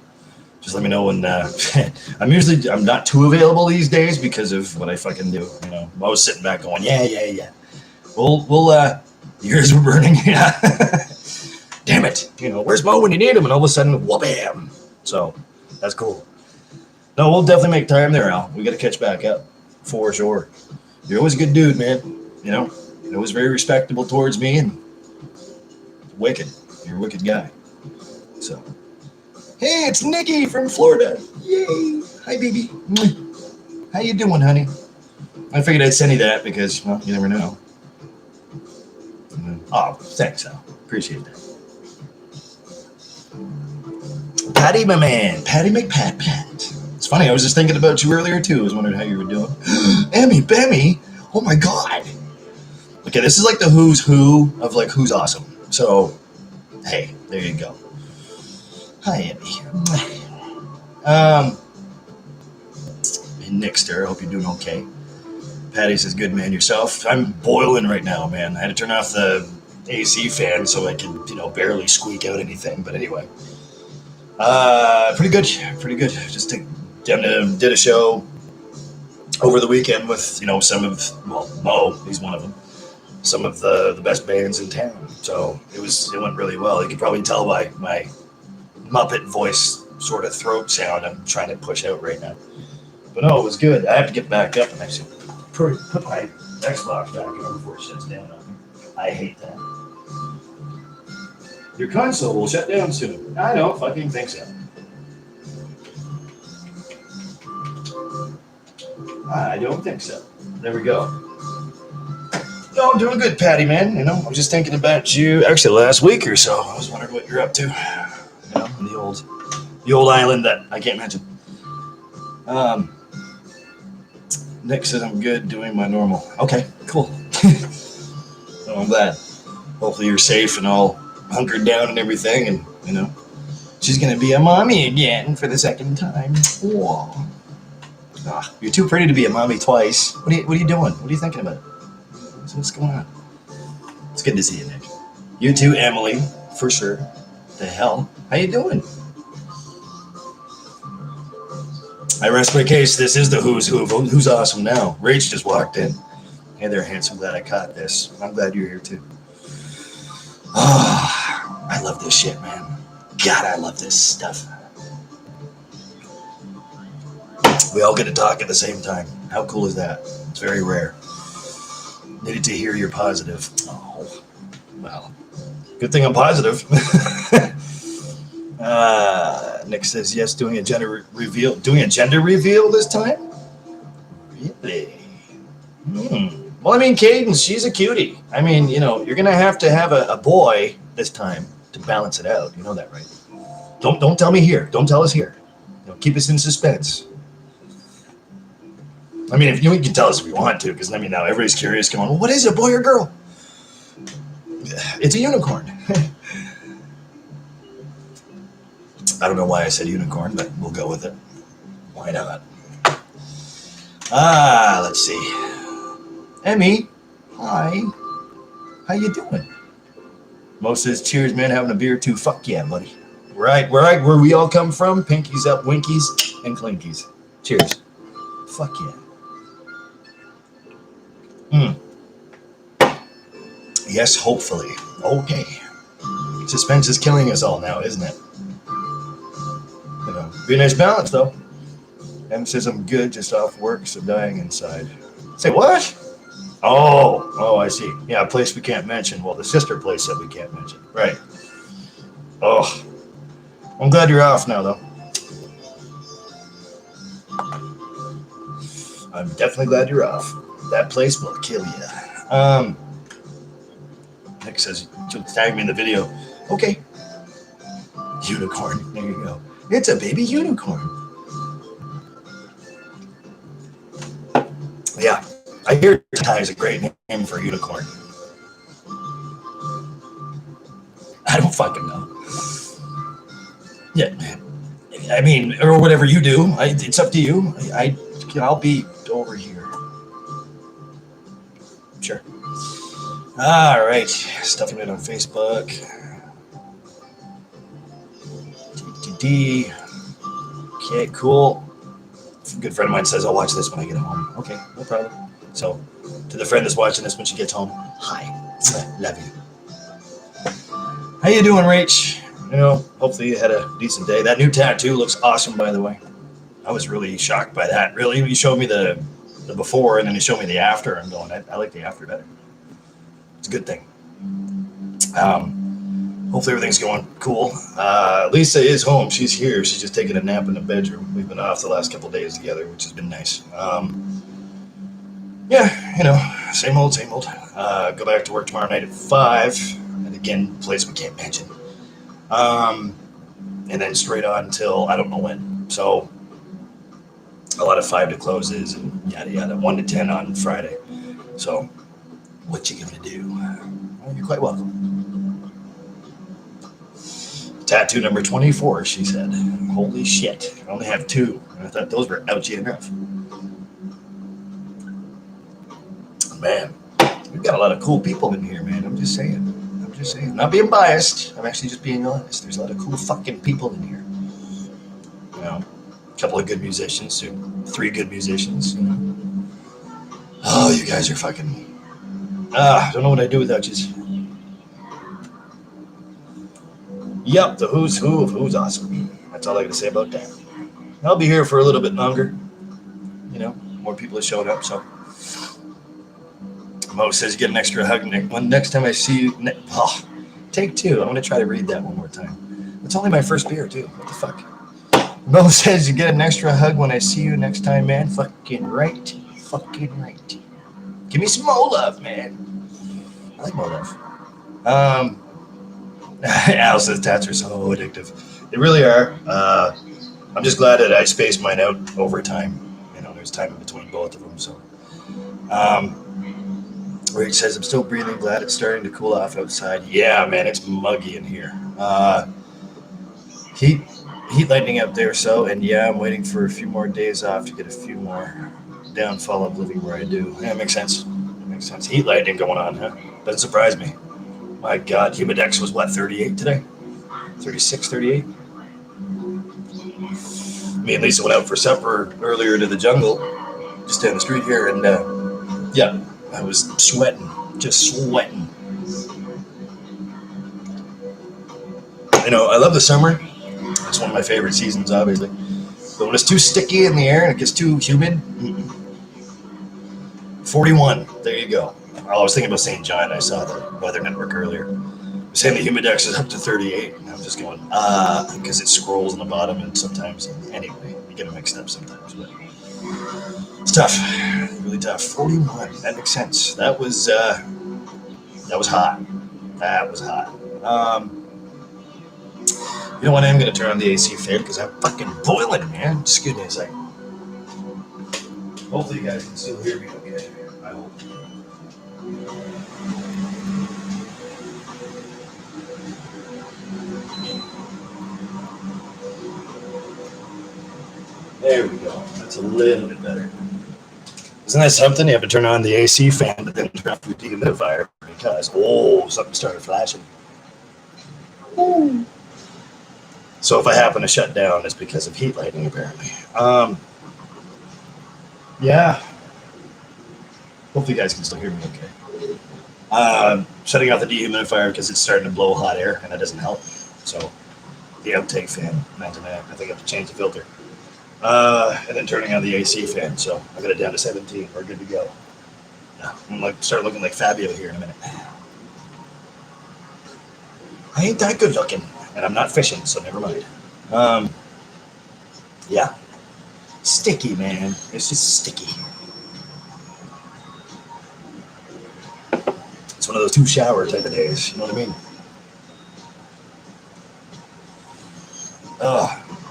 Just let me know when. I'm not too available these days because of what I fucking do. I was sitting back going, yeah. We'll. Ears were burning. Yeah. Damn it. Where's Mo when you need him? And all of a sudden, wha-bam. So that's cool. No, we'll definitely make time there, Al. We got to catch back up for sure. You're always a good dude, man. You're always very respectable towards me and wicked. You're a wicked guy. So, hey, it's Nikki from Florida. Yay. Hi, baby. How you doing, honey? I figured I'd send you that because, well, you never know. Oh, thanks, Al. Appreciate that. Patty, my man. Patty McPat. It's funny. I was just thinking about you earlier, too. I was wondering how you were doing. Emmy, Bemmy. Oh, my God. Okay, this is like the who's who of, like, who's awesome. So, hey, there you go. Hi, Emmy. And Nickster, I hope you're doing okay. Patty says, good man, yourself. I'm boiling right now, man. I had to turn off the AC fan so I could, barely squeak out anything. But anyway, pretty good. Just did a show over the weekend with, some of, Mo, he's one of them, some of the best bands in town. So it went really well. You could probably tell by my Muppet voice sort of throat sound I'm trying to push out right now. But no, it was good. I have to get back up and actually put my Xbox back on before it shuts down on me. I hate that. Your console will shut down soon. I don't fucking think so. I don't think so. There we go. No, I'm doing good, Patty, man. I was just thinking about you actually last week or so. I was wondering what you're up to. The old island that I can't mention. Nick says I'm good doing my normal. Okay, cool. So I'm glad. Hopefully you're safe and all hunkered down and everything, and she's gonna be a mommy again for the second time. Whoa. You're too pretty to be a mommy twice. What are you doing? What are you thinking about? What's going on? It's good to see you, Nick. You too, Emily, for sure. The hell? How you doing? I rest my case. This is the who's who of who's awesome now. Rach just walked in. Hey there, handsome. Glad I caught this. I'm glad you're here too. I love this shit, man. God, I love this stuff. We all get to talk at the same time. How cool is that? It's very rare. Needed to hear you're positive. Oh, well, good thing I'm positive. Nick says yes, doing a gender reveal. Doing a gender reveal this time? Really? Well, I mean, Cadence, she's a cutie. I mean, you're gonna have to have a boy this time to balance it out. You know that, right? Don't tell me here. Don't tell us here. Keep us in suspense. I mean, if you can tell us if you want to, because now everybody's curious, going, well, what is it, boy or girl? It's a unicorn. I don't know why I said unicorn, but we'll go with it. Why not? Let's see. Emmy, hi. How you doing? Mo says, cheers, man, having a beer too. Fuck yeah, buddy. Right, where we all come from, pinkies up, winkies, and clinkies. Cheers. Fuck yeah. Yes, hopefully. Okay. Suspense is killing us all now, isn't it? Be a nice balance, though. Em says I'm good, just off work, so dying inside. Say what? Oh, I see. Yeah, a place we can't mention. Well, the sister place that we can't mention. Right. Oh. I'm glad you're off now, though. I'm definitely glad you're off. That place will kill you. Nick says, tag me in the video. Okay. Unicorn. There you go. It's a baby unicorn. Yeah. I hear Tye is a great name for a unicorn. I don't fucking know. Yeah. I mean, or whatever you do. It's up to you. I'll be over here. Sure. All right. Stuffing it on Facebook. Okay, cool. A good friend of mine says I'll watch this when I get home. Okay, no problem. So, to the friend that's watching this when she gets home, hi. Love you. How you doing, Rach? Hopefully you had a decent day. That new tattoo looks awesome, by the way. I was really shocked by that. Really, you showed me the before, and then you showed me the after. I'm going, I like the after better. It's a good thing. Hopefully everything's going cool. Lisa is home. She's here. She's just taking a nap in the bedroom. We've been off the last couple of days together, which has been nice. Yeah, same old. Go back to work tomorrow night at 5. And again, place we can't mention. And then straight on until I don't know when. So a lot of 5 to closes and yada yada. 1 to 10 on Friday. So what you gonna do? Well, you're quite welcome. Tattoo number 24, she said. Holy shit. I only have 2. I thought those were ouchy enough. Man, we've got a lot of cool people in here, man. I'm just saying. Not being biased. I'm actually just being honest. There's a lot of cool fucking people in here. You know, a couple of good musicians, 3 good musicians. You know. Oh, you guys are fucking. Don't know what I'd do without you. Yep, the who's who of who's awesome. That's all I got to say about that. I'll be here for a little bit longer. You know, more people have showed up, so. Mo says you get an extra hug next time I see you. Take 2. I'm going to try to read that one more time. It's only my first beer, too. What the fuck? Mo says you get an extra hug when I see you next time, man. Fucking right. Fucking right. Give me some Mo love, man. I like Mo love. Al says tats are so addictive. They really are. I'm just glad that I spaced mine out over time. You know, there's time in between both of them, so. Rage says, I'm still breathing, glad it's starting to cool off outside. Yeah, man, it's muggy in here. Heat lightning up there, so, and yeah, I'm waiting for a few more days off to get a few more downfall of living where I do. Yeah, makes sense. Makes sense. Heat lightning going on, huh? Doesn't surprise me. My God, Humidex was what, 38 today? 36, 38? Me and Lisa went out for supper earlier to the jungle, just down the street here, and yeah, I was sweating, just sweating. You know, I love the summer. It's one of my favorite seasons, obviously. But when it's too sticky in the air and it gets too humid, 41, there you go. I was thinking about St. John. I saw the Weather Network earlier. They're saying the humidex is up to 38. And I'm just going, because it scrolls on the bottom and sometimes, anyway, you get it mixed up sometimes. But it's tough, really tough. 41, that makes sense. That was hot. That was hot. You know what? I'm going to turn on the AC fan because I'm fucking boiling, man. Excuse me a second. Hopefully you guys can still hear me okay. I hope. There we go. That's a little bit better. Isn't that something? You have to turn on the AC fan, but then turn off the dehumidifier because, something started flashing. Ooh. So if I happen to shut down, it's because of heat lightning, apparently. Yeah. Hopefully you guys can still hear me okay. Shutting off the dehumidifier because it's starting to blow hot air, and that doesn't help. So the outtake fan, imagine that. I think I have to change the filter. And then turning on the AC fan. So I got it down to 17. We're good to go. I'm like start looking like Fabio here in a minute. I ain't that good looking, and I'm not fishing, so never mind. Yeah. Sticky, man. It's just sticky. It's one of those 2 shower type of days. You know what I mean?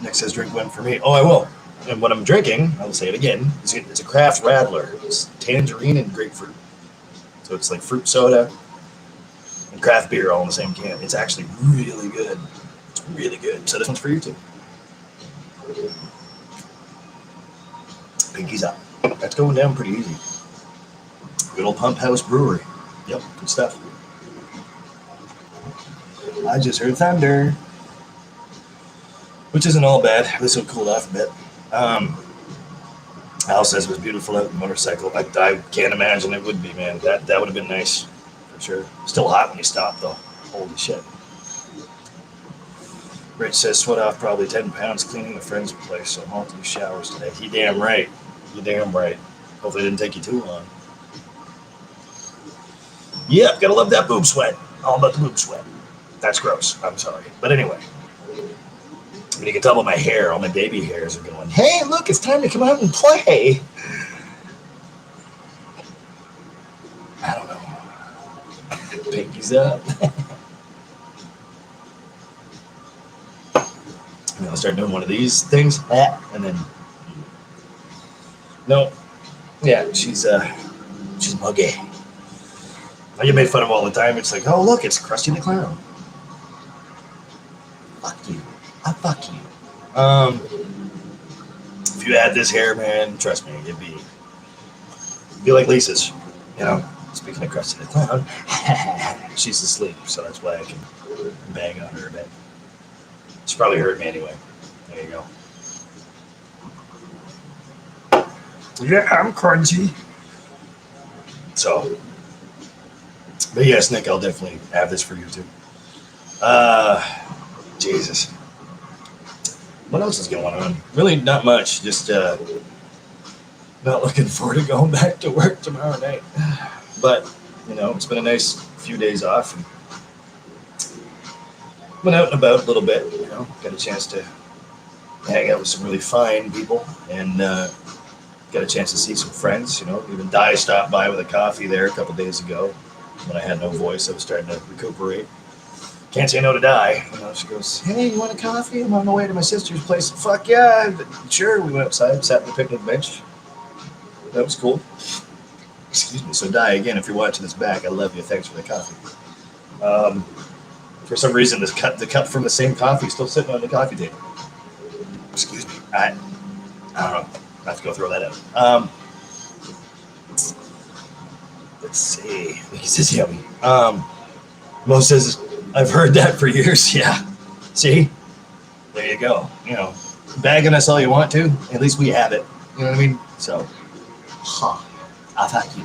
Nick says drink one for me. Oh, I will. And what I'm drinking, I'll say it again, it's a craft Radler. It's tangerine and grapefruit. So it's like fruit soda and craft beer all in the same can. It's actually really good. It's really good. So this one's for you too. Pinkies up. That's going down pretty easy. Good old Pump House Brewery. Yep, good stuff. I just heard thunder, which isn't all bad. This will cool off a bit. Al says it was beautiful out in the motorcycle. I can't imagine it would be, man. That would have been nice, for sure. Still hot when you stop, though. Holy shit. Rich says sweat off probably 10 pounds cleaning the friend's place, so multiple showers today. You damn right. You damn right. Hopefully it didn't take you too long. Yep, gotta love that boob sweat. All about the boob sweat. That's gross. I'm sorry. But anyway. I mean, you can tell by my hair, all my baby hairs are going, hey, look, it's time to come out and play. I don't know. Pinkies up. And I'll start doing one of these things, and then, no. Yeah, she's muggy. I get made fun of all the time. It's like, oh, look, it's Krusty the Clown. Fuck you. I fuck you. If you had this hair, man, trust me, it'd be like Lisa's. You know, speaking of Krusty the Clown, she's asleep, so that's why I can bang on her a bit. She probably heard me anyway. There you go. Yeah, I'm crunchy. So, but yes, Nick, I'll definitely have this for you too. Jesus. What else is going on? Really, not much. Just not looking forward to going back to work tomorrow night. But, you know, it's been a nice few days off. And went out and about a little bit, you know, got a chance to hang out with some really fine people and got a chance to see some friends, you know. Even Di stopped by with a coffee there a couple days ago when I had no voice. I was starting to recuperate. Can't say no to Di. You know, she goes, hey, you want a coffee? I'm on my way to my sister's place. Fuck yeah, sure. We went outside, sat on the picnic bench. That was cool. Excuse me. So Di, again, if you're watching this back, I love you. Thanks for the coffee. For some reason, the cup from the same coffee is still sitting on the coffee table. Excuse me. I don't know. I have to go throw that out. Let's see. He says yummy. Mo says, I've heard that for years. Yeah. See? There you go. You know, bagging us all you want to. At least we have it. You know what I mean? So, I'll thank you.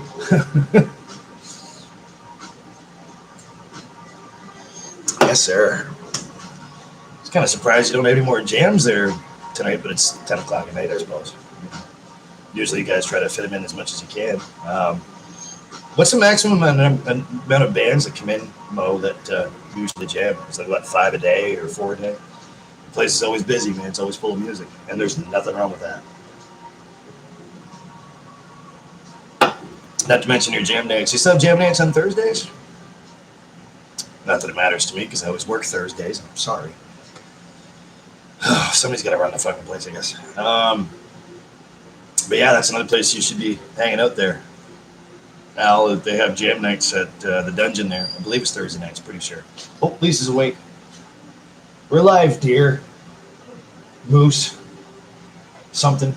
Yes, sir. I was kind of surprised you don't have any more jams there tonight, but it's 10 o'clock at night, I suppose. Usually you guys try to fit them in as much as you can. What's the maximum amount of bands that come in, Mo, that usually jam? It's like, what, 5 a day or 4 a day? The place is always busy, man. It's always full of music, and there's nothing wrong with that. Not to mention your jam nights. You still have jam nights on Thursdays? Not that it matters to me, because I always work Thursdays. I'm sorry. Somebody's got to run the fucking place, I guess. But yeah, that's another place you should be hanging out there. Al, they have jam nights at the dungeon there. I believe it's Thursday nights, pretty sure. Oh, Lisa's awake. We're live, dear. Moose. Something.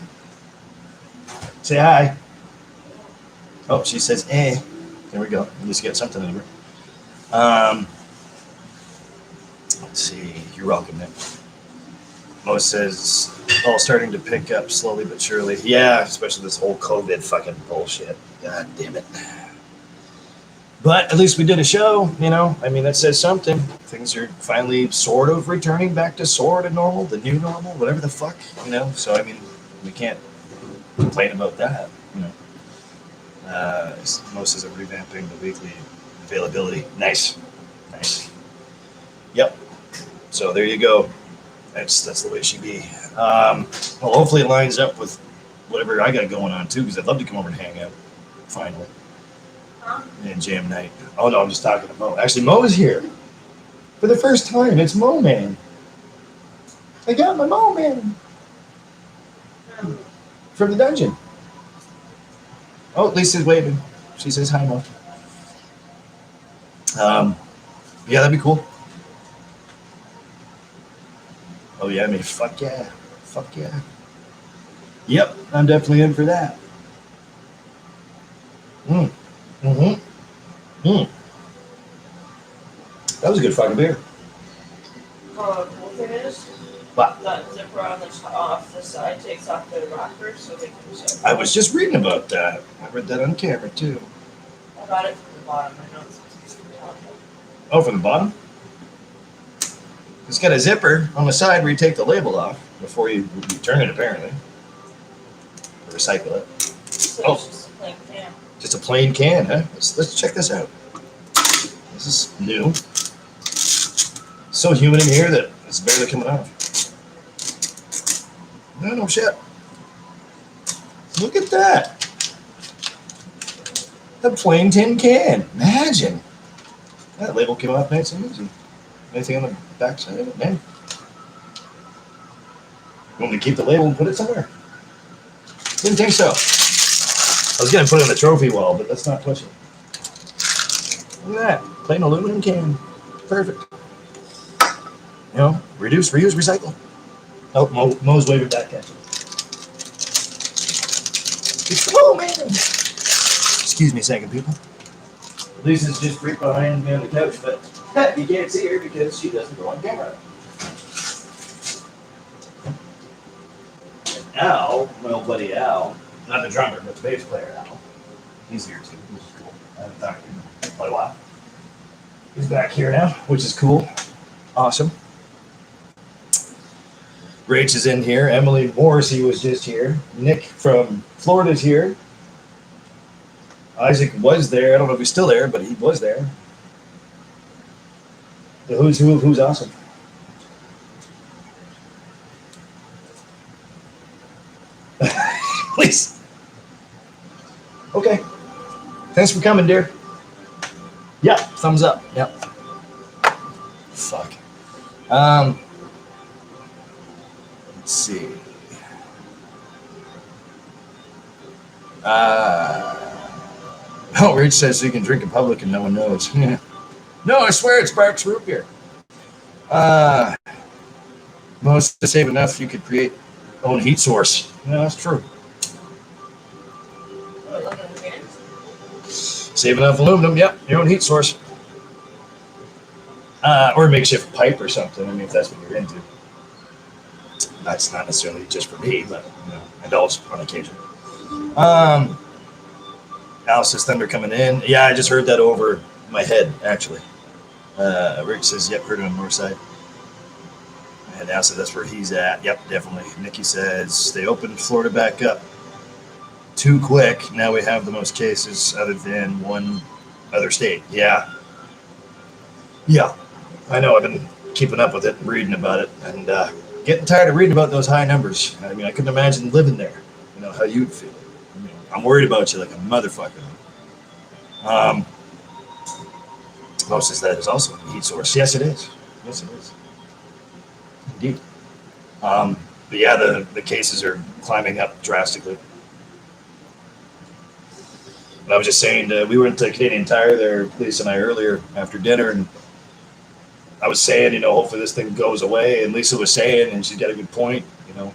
Say hi. Oh, she says, eh. There we go. At least get something in her. Let's see. You're welcome, Nick. Mo says, all starting to pick up slowly but surely. Yeah, especially this whole COVID fucking bullshit. God damn it. But at least we did a show, you know. I mean, that says something. Things are finally sort of returning back to sort of normal, the new normal, whatever the fuck, you know. So, I mean, we can't complain about that, you know. Mo says I'm revamping the weekly availability. Nice. Nice. Yep. So there you go. That's the way she be. Well, hopefully it lines up with whatever I got going on too, because I'd love to come over and hang out. Finally. Huh? And jam night. Oh no, I'm just talking to Mo. Actually, Mo is here for the first time. It's Mo Man. I got my Mo Man from the dungeon. Oh, Lisa's waving. She says hi, Mo. Yeah, that'd be cool. Oh yeah, I mean, fuck yeah. Fuck yeah. Yep, I'm definitely in for that. That was a good fucking beer. Cool thing is, What? that zipper on off the side takes off the rocker so they can shut. I was just reading about that. I read that on camera too. I got it from the bottom. I know it's supposed to be from the top. Oh, from the bottom? It's got a zipper on the side where you take the label off before you turn it, apparently. Or recycle it. So Oh. it's just a plain can. Just a plain can, huh? Let's check this out. This is new. So humid in here that it's barely coming off. No shit. Look at that. A plain tin can. Imagine. That label came off nice and easy. Anything on the back side of it, man? You want me to keep the label and put it somewhere? Didn't think so. I was going to put it on the trophy wall, but let's not touch it. Look at that. Plain aluminum can. Perfect. You know, reduce, reuse, recycle. Oh, Mo's waving back at you. It's Mo Man. Excuse me a second, people. Lisa's just right behind me on the couch, but you can't see her because she doesn't go on camera. And Al, my old buddy Al, not the drummer, but the bass player Al, he's here too, which is cool. I haven't talked to him in quite a while. He's back here now, which is cool. Awesome. Rach is in here. Emily Morrissey was just here. Nick from Florida's here. Isaac was there. I don't know if he's still there, but he was there. The who's who of who's awesome. Please. Okay. Thanks for coming, dear. Yeah, thumbs up. Yep. Fuck. Let's see. Oh, Rich says so you can drink in public and no one knows. No, I swear it's Sparks root beer. Most to save enough, you could create own heat source. Yeah, that's true. Save enough aluminum, yep, your own heat source. Or a makeshift pipe or something. I mean, if that's what you're into. That's not necessarily just for me, but you know, adults on occasion. Alice says thunder coming in. Yeah, I just heard that over my head, actually. Rick says, yep, heard it on the north side. And Al says that's where he's at. Yep, definitely. Nikki says they opened Florida back up too quick. Now we have the most cases other than one other state. Yeah. Yeah, I know. I've been keeping up with it and reading about it and getting tired of reading about those high numbers. I mean, I couldn't imagine living there. You know, how you'd feel. I mean, I'm worried about you like a motherfucker. Most says that is also a heat source. Yes, it is. Yes, it is. Indeed. But yeah, the cases are climbing up drastically. But I was just saying, we went to Canadian Tire there, Lisa and I, earlier after dinner, and I was saying, you know, hopefully this thing goes away. And Lisa was saying, and she's got a good point, you know,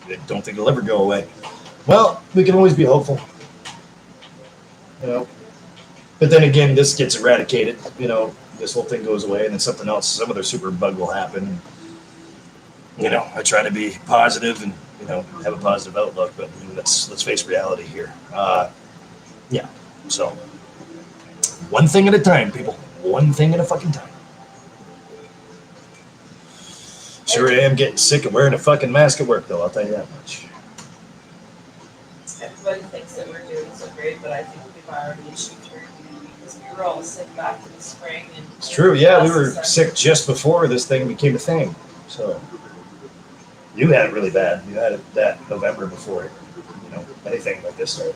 I don't think it'll ever go away. Well, we can always be hopeful, you know. But then again, this gets eradicated, you know, this whole thing goes away, and then something else, some other super bug will happen. You know, I try to be positive and, you know, have a positive outlook, but I mean, let's face reality here. Yeah, so one thing at a time, people. One thing at a fucking time. Sure, I am getting sick of wearing a fucking mask at work, though. I'll tell you that much. Everybody thinks that we're doing so great, but I think we've already achieved herd immunity because we were all sick back in the spring. And it's true, yeah. We were sick just before this thing became a thing. So you had it really bad. You had it that November before, you know, anything like this started.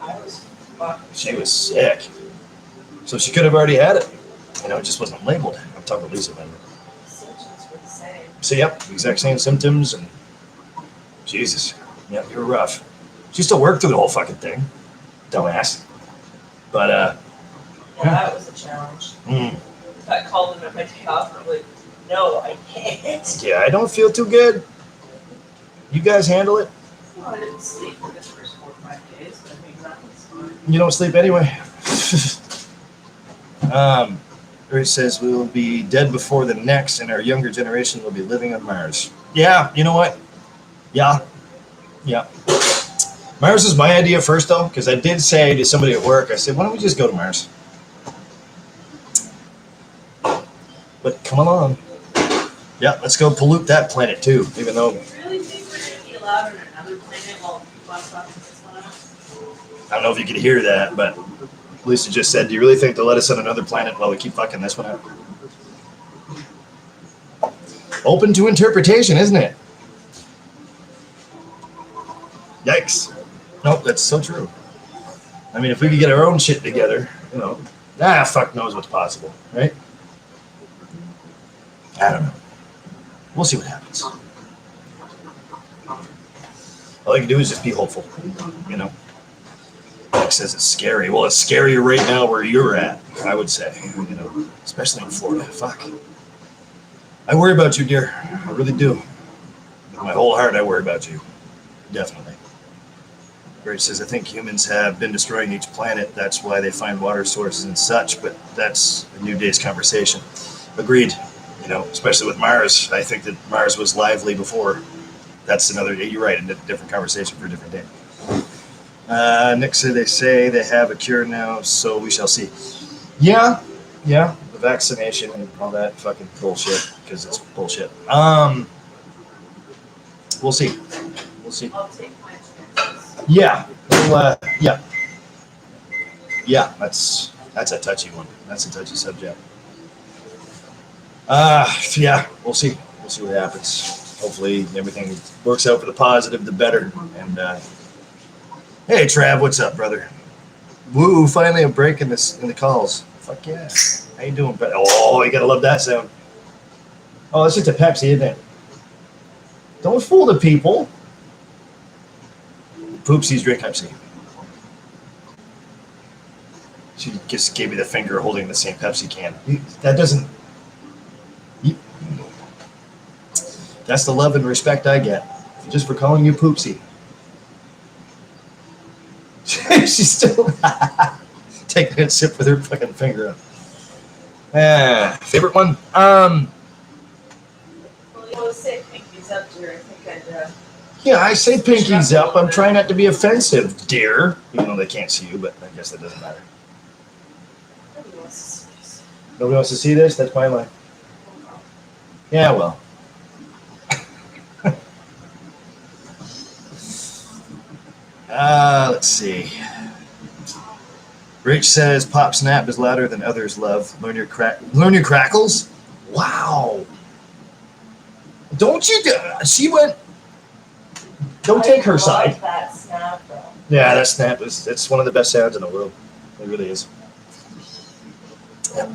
I was fucking She was sick. So she could have already had it. You know, it just wasn't labeled. I'm talking to Lisa about it. symptoms were the same. So, yep, exact same symptoms. And Jesus, yeah, you were rough. She still worked through the whole fucking thing. Dumbass. But, Yeah, that was a challenge. I called them at my day off and I'm like, no, I can't. yeah, I don't feel too good. You guys handle it? Well, I didn't sleep for the first 4 or 5 days, but I mean, that was fine. You don't sleep anyway. It says we will be dead before the next, and our younger generation will be living on Mars. Yeah, you know what? Yeah. Mars is my idea first, though, because I did say to somebody at work, I said, why don't we just go to Mars? But come along. Yeah, let's go pollute that planet, too, even though... Do you really think we're going to be allowed on another planet while people are fucking this one up? I don't know if you could hear that, but Lisa just said, do you really think they'll let us on another planet while we keep fucking this one up? Open to interpretation, isn't it? Yikes. Nope, that's so true. I mean, if we could get our own shit together, you know, fuck knows what's possible, right? I don't know. We'll see what happens. All you can do is just be hopeful, you know. Mike says it's scary. Well, it's scarier right now where you're at, I would say, you know, especially in Florida. Fuck. I worry about you, dear. I really do. With my whole heart, I worry about you. Definitely. Rich says, I think humans have been destroying each planet. That's why they find water sources and such. But that's a new day's conversation. Agreed. You know, especially with Mars. I think that Mars was lively before. That's another, you're right, a different conversation for a different day. Nick said they say they have a cure now, so we shall see. Yeah, the vaccination and all that fucking bullshit, because it's bullshit. We'll see. We'll see. I'll take my chances. Yeah. Well, yeah. That's a touchy one. That's a touchy subject. Yeah. We'll see. We'll see what happens. Hopefully everything works out for the positive, the better. And hey, Trav, what's up, brother? Woo! Finally a break in the calls. Fuck yeah. How you doing? Oh, you gotta love that sound. Oh, it's just a Pepsi, isn't it? Don't fool the people. Poopsie's drink Pepsi. She just gave me the finger holding the same Pepsi can. That doesn't... That's the love and respect I get. Just for calling you Poopsie. She's still taking a sip with her fucking finger up. Favorite one? Well, you always say pinkies up, dear. I think I'd... Yeah, I say pinkies up. I'm trying not to be offensive, dear. Even though they can't see you, but I guess that doesn't matter. Nobody wants to see this. Nobody wants to see this? That's my life. Yeah, well. Let's see. Rich says, "Pop snap is louder than others love. Learn your crackles." Wow. Don't you? She went. Don't take her side. That snap, though. Yeah, that snap it's one of the best sounds in the world. It really is. Yep.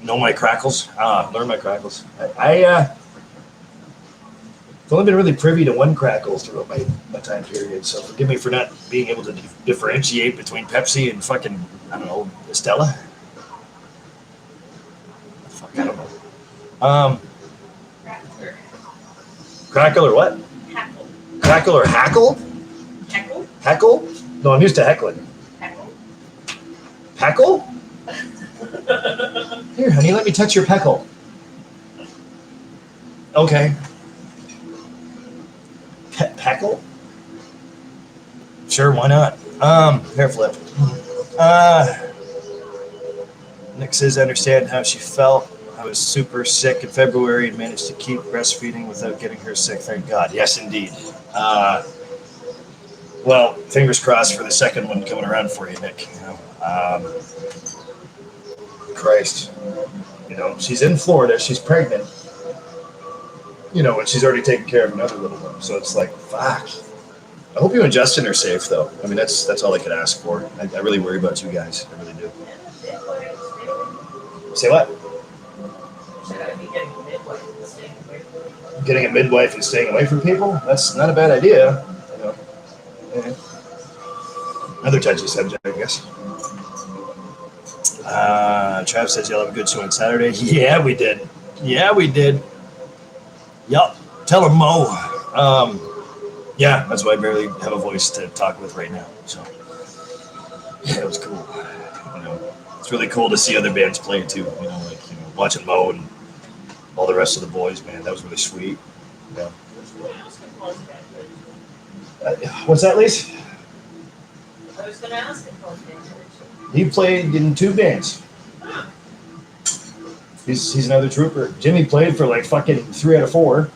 Know my crackles. Learn my crackles. I've only been really privy to one crackle throughout my time period, so forgive me for not being able to differentiate between Pepsi and fucking, I don't know, Estella. Fuck, I don't know. Crackler. Crackle or what? Hackle. Crackle or hackle? Heckle? Heckle? No, I'm used to heckling. Heckle? Peckle? Here, honey, let me touch your peckle. Okay. Peckle? Sure, why not? Hair flip. Nick says, I understand how she felt. I was super sick in February and managed to keep breastfeeding without getting her sick. Thank God. Yes, indeed. Well, fingers crossed for the second one coming around for you, Nick. You know, Christ. You know, she's in Florida. She's pregnant. You know, and she's already taken care of another little one. So it's like, fuck. I hope you and Justin are safe, though. I mean, that's all I could ask for. I really worry about you guys. I really do. Say what? Should I be getting a midwife and staying away from people? Getting a midwife and staying away from people? That's not a bad idea. You know. Yeah. Another touchy subject, I guess. Trav says you'll have a good show on Saturday. Yeah, we did. Yup. Tell him Mo. Yeah, that's why I barely have a voice to talk with right now. So, yeah, it was cool. You know, it's really cool to see other bands play too. You know, like watching Mo and all the rest of the boys. Man, that was really sweet. Yeah. What's that, Lise? I was going to ask if those things. He played in 2 bands. He's another trooper. Jimmy played for like fucking 3 out of 4.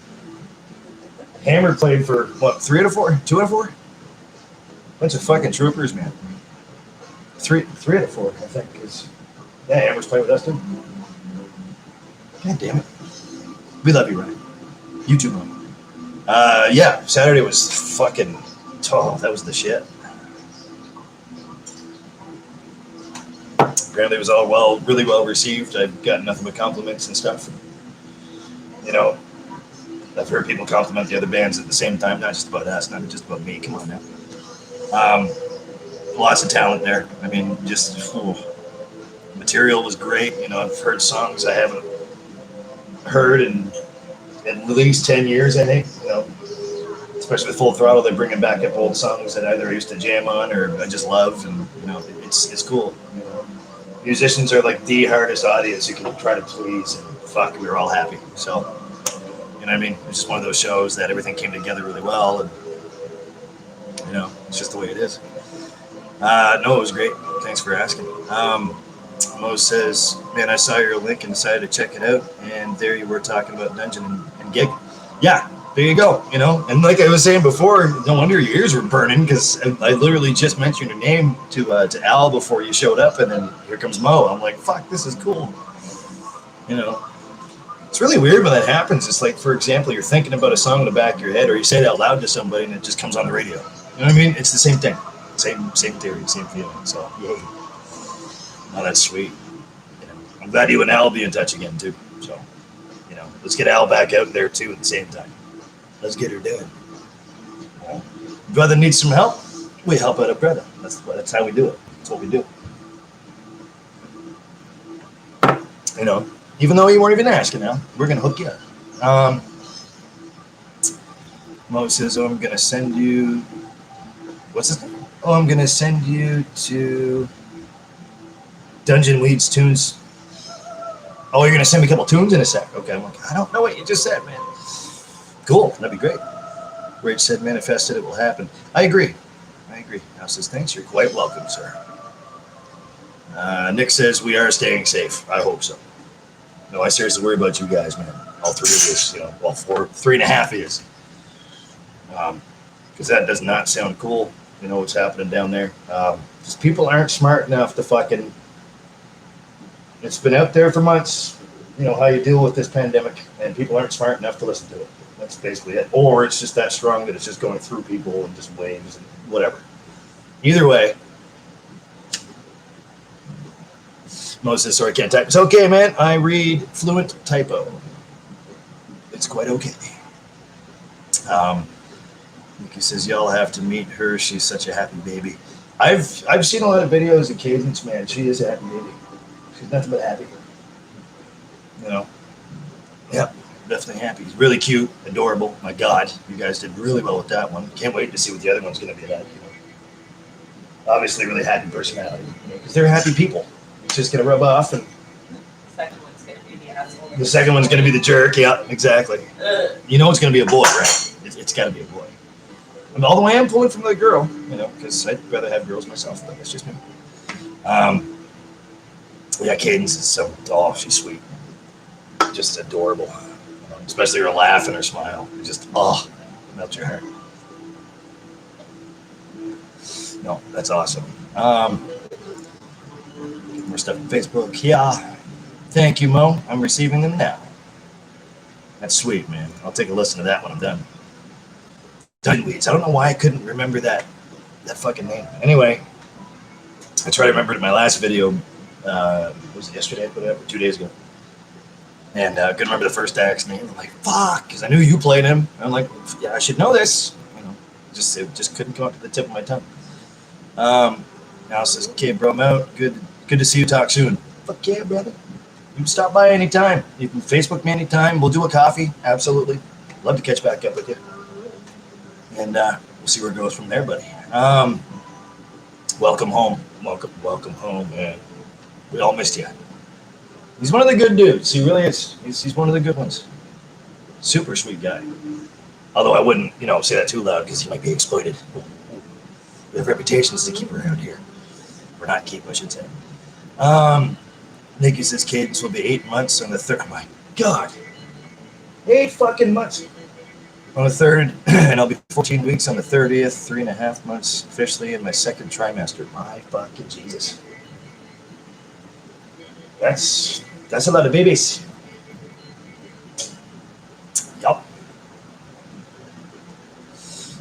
Hammer played for what? 3 out of 4? 2 out of 4? Bunch of fucking troopers, man. 3 out of 4, I think. Yeah, Hammer's playing with us too. God damn it. We love you, Ryan. You too, Mom. Yeah, Saturday was fucking. Oh, that was the shit. Apparently it was all really well received. I've gotten nothing but compliments and stuff. You know, I've heard people compliment the other bands at the same time, not just about us, not just about me. Come on now. Lots of talent there. I mean, just material was great. You know, I've heard songs I haven't heard in at least 10 years, I think. You know, especially with Full Throttle, they're bringing back up old songs that either I used to jam on or I just love, and you know, it's cool. You know, musicians are like the hardest audience you can try to please, and fuck, we were all happy. So, you know what I mean? It's just one of those shows that everything came together really well, and you know, it's just the way it is. No, it was great. Thanks for asking. Mo says, man, I saw your link and decided to check it out, and there you were talking about Dungeon and Gig. Yeah, there you go. You know, and like I was saying before, no wonder your ears were burning, because I literally just mentioned your name to Al before you showed up, and then here comes Mo. I'm like, fuck, this is cool. You know, it's really weird when that happens. It's like, for example, you're thinking about a song in the back of your head, or you say it out loud to somebody, and it just comes on the radio. You know what I mean? It's the same thing. Same theory, same feeling. So, yay. Oh, that's sweet. You know, I'm glad you and Al will be in touch again, too. So, you know, let's get Al back out there, too, at the same time. Let's get her done. Well, brother needs some help, we help out a brother. That's how we do it. That's what we do. You know, even though you weren't even asking, Al, we're going to hook you up. Mo says, oh, I'm going to send you... What's his name? Oh, I'm going to send you to... Dungeon Weeds tunes. Oh, you're gonna send me a couple tunes in a sec. Okay, I'm like, I don't know what you just said, man. Cool, that'd be great. Rach said, manifested, it will happen. I agree. Now says, thanks, you're quite welcome, sir. Nick says, we are staying safe. I hope so. No, I seriously worry about you guys, man. All three of us, you know, well, 3.5 years. Because that does not sound cool. You know what's happening down there. Because people aren't smart enough to fucking... It's been out there for months, you know, how you deal with this pandemic, and people aren't smart enough to listen to it. That's basically it. Or it's just that strong that it's just going through people and just waves and whatever. Either way, Moses, sorry, I can't type. It's okay, man. I read fluent typo. It's quite okay. Nikki says, y'all have to meet her. She's such a happy baby. I've seen a lot of videos of Cadence, man. She is a happy baby. She's nothing but happy. You know? Yep, definitely happy. He's really cute, adorable. My God, you guys did really well with that one. Can't wait to see what the other one's going to be like. You know? Obviously, really happy personality. Because they're happy people. It's just going to rub off. And The second one's going to be the asshole. the second one's going to be the jerk. Yeah, exactly. You know it's going to be a boy, right? It's got to be a boy. And although I am pulling from the girl, you know, because I'd rather have girls myself, but that's just me. Yeah, Cadence is so, oh, she's sweet. Just adorable. Especially her laugh and her smile. Just, oh, melts your heart. No, that's awesome. More stuff on Facebook. Yeah. Thank you, Mo. I'm receiving them now. That's sweet, man. I'll take a listen to that when I'm done. Dungeon Weeds. I don't know why I couldn't remember that fucking name. Anyway, I tried to remember it in my last video. Was it yesterday? Whatever, 2 days ago. And couldn't remember the first act's name. I'm like, fuck, because I knew you played him. And I'm like, yeah, I should know this. You know, it just couldn't come up to the tip of my tongue. Now it says, okay, bro, I'm out. Good to see you. Talk soon. Fuck yeah, brother. You can stop by anytime. You can Facebook me anytime. We'll do a coffee. Absolutely. Love to catch back up with you. And we'll see where it goes from there, buddy. Welcome home. Welcome home, man. We all missed you. He's one of the good dudes. He really is. He's one of the good ones. Super sweet guy. Although I wouldn't, you know, say that too loud because he might be exploited. We have reputations to keep around here. Or not keep, I should say. Nikki says Cadence will be 8 months on the 3rd. Oh my God. 8 fucking months. On the 3rd, and I'll be 14 weeks on the 30th, 3.5 months officially in my 2nd trimester. My fucking Jesus. That's a lot of babies. Yup.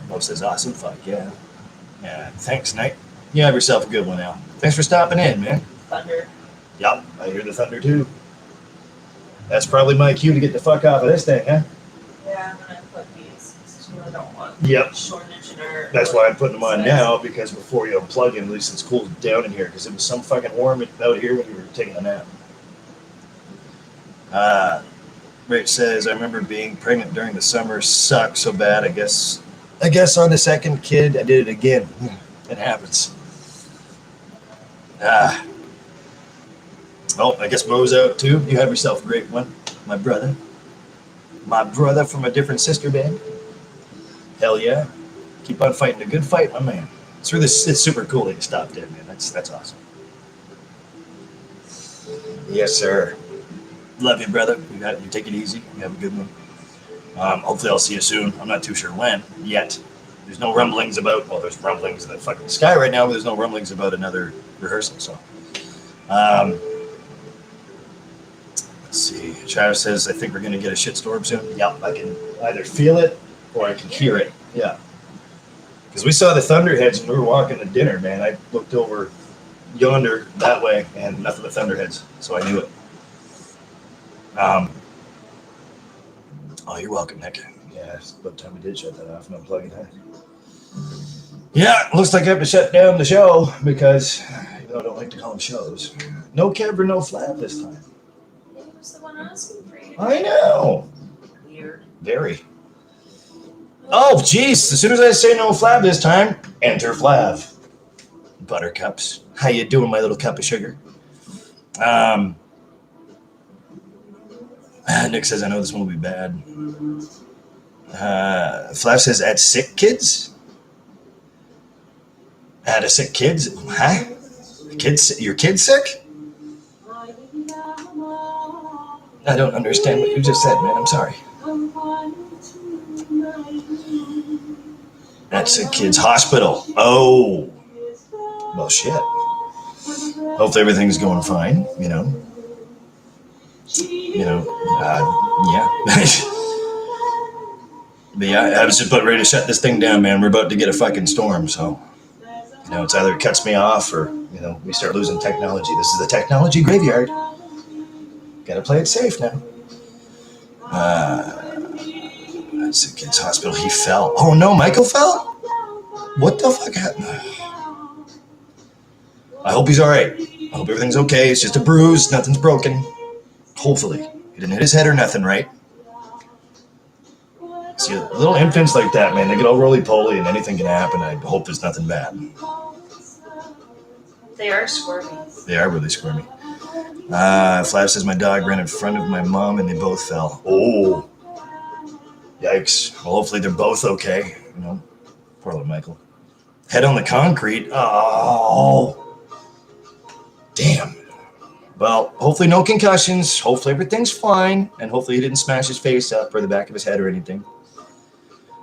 Mo says awesome. Fuck yeah. Yeah. Thanks, Night. You have yourself a good one, Al. Thanks for stopping in, man. Thunder. Yup. I hear the thunder too. That's probably my cue to get the fuck off of this thing, huh? Yeah, I'm gonna put these. I don't want Yep. shortage or. That's why I'm putting them on now, because before you unplug him, at least it's cooled down in here, because it was some fucking warm out here when you were taking a nap. Rach says, I remember being pregnant during the summer. Sucked so bad, I guess I guess on the second kid, I did it again. It happens. Oh, I guess Mo's out too. You have yourself a great one, my brother. My brother from a different sister band. Hell yeah. Keep on fighting a good fight, my man. It's super cool that you stopped in, man. That's awesome. Yes, sir. Love you, brother. You take it easy. You have a good one. Hopefully I'll see you soon. I'm not too sure when yet. There's no rumblings about, well, there's rumblings in the fucking sky right now, but there's no rumblings about another rehearsal. So, let's see. Travis says, I think we're going to get a shitstorm soon. Yep, I can either feel it or I can hear it. Yeah. Because we saw the thunderheads when we were walking to dinner, man. I looked over yonder that way and nothing but thunderheads, so I knew it. Oh, you're welcome, Nick. Yeah, it's about time we did shut that off and unplug it. Yeah, looks like I have to shut down the show because even though I don't like to call them shows. No Kev, no Flab this time. He was the one asking for you. I know. Weird. Very. Oh, jeez. As soon as I say no Flab this time, enter Flav. Buttercups. How you doing, my little cup of sugar? Nick says, I know this one will be bad. Flav says, at sick kids? At a sick kids? Huh? Kids? Your kid's sick? I don't understand what you just said, man. I'm sorry. At sick kids hospital. Oh. Well, shit. Hopefully everything's going fine, you know. Yeah. But yeah, I was just about ready to shut this thing down, man. We're about to get a fucking storm, so it's either it cuts me off or we start losing technology. This is the technology graveyard. Gotta play it safe now. That's a kid's hospital. He fell. Oh no, Michael fell? What the fuck happened? I hope he's all right. I hope everything's okay. It's just a bruise. Nothing's broken. Hopefully. He didn't hit his head or nothing, right? See, little infants like that, man, they get all roly-poly and anything can happen. I hope there's nothing bad. They are squirmy. They are really squirmy. Flav says my dog ran in front of my mom and they both fell. Oh. Yikes. Well, hopefully they're both okay. Poor little Michael. Head on the concrete. Oh. Damn. Well, hopefully no concussions. Hopefully everything's fine. And hopefully he didn't smash his face up or the back of his head or anything.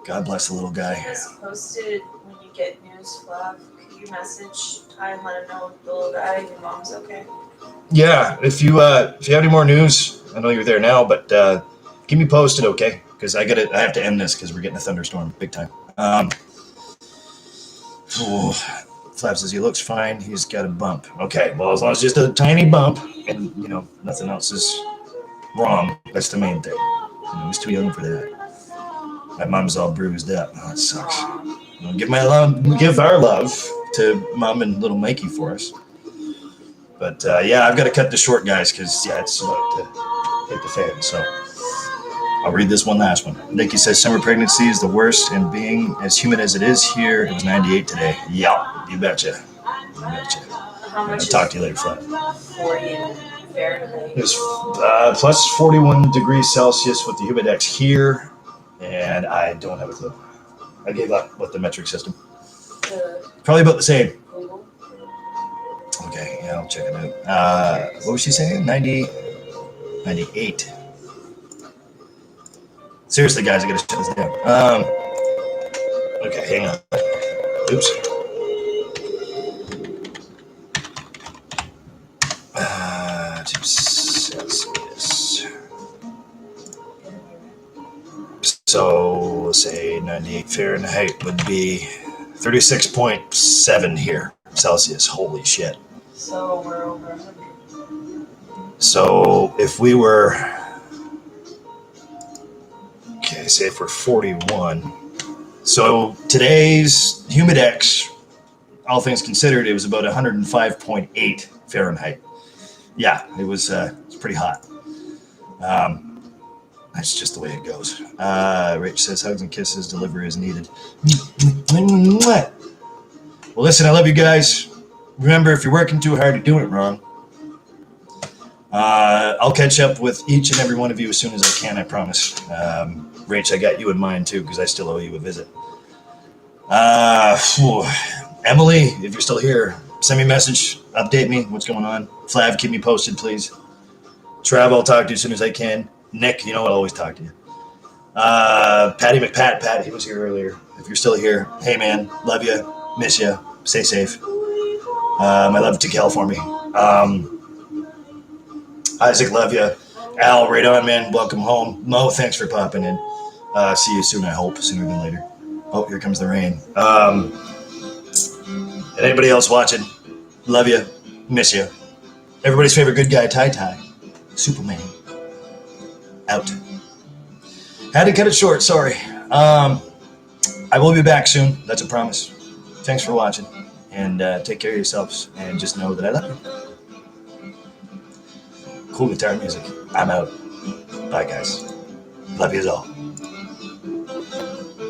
God bless the little guy. Just posted when you get news, Flav. Could you message Tye and let him know the little guy, your mom's okay? Yeah, if you have any more news, I know you're there now, but keep me posted, okay? Because I have to end this because we're getting a thunderstorm big time. Flap says he looks fine. He's got a bump. Okay, well, as long as it's just a tiny bump and, nothing else is wrong, that's the main thing. He's too young for that. My mom's all bruised up. Oh, that sucks. Give our love to Mom and little Mikey for us. But, I've got to cut this short, guys, because, it's about to hit the fan, so I'll read this one last one. Nikki says, summer pregnancy is the worst, and being as humid as it is here, it was 98 today. Yeah, you betcha. How much I'll talk to you later, Flat. 40 Fahrenheit? It was plus 41 degrees Celsius with the humidex here, and I don't have a clue. I gave up with the metric system. Probably about the same. Okay, yeah, I'll check it out. What was she saying? 98. Seriously, guys, I gotta shut this down. Okay, hang on. Oops. Celsius. So, let's say 98 Fahrenheit would be 36.7 here, Celsius. Holy shit. So, we're over 100. So, if we were... Okay, say if we're 41. So today's humidex, all things considered, it was about 105.8 Fahrenheit. Yeah, it was pretty hot. That's just the way it goes. Rich says hugs and kisses, delivery is needed. Well, listen, I love you guys. Remember, if you're working too hard, you're doing it wrong. I'll catch up with each and every one of you as soon as I can, I promise. Rach, I got you in mind too, because I still owe you a visit. Emily, if you're still here, send me a message, update me, what's going on. Flav, keep me posted, please. Trav, I'll talk to you as soon as I can. Nick, you know I'll always talk to you. Patty McPat, Pat, he was here earlier. If you're still here, hey man, love you, miss you, stay safe. My love to Cal for me. Isaac, love you. Al, right on, man. Welcome home. Mo, thanks for popping in. See you soon, I hope, sooner than later. Oh, here comes the rain. And anybody else watching, love you, miss you. Everybody's favorite good guy, Tye-Tye. Superman. Out. Had to cut it short, sorry. I will be back soon, that's a promise. Thanks for watching, and take care of yourselves, and just know that I love you. Cool guitar music. I'm out. Bye, guys. Love you all.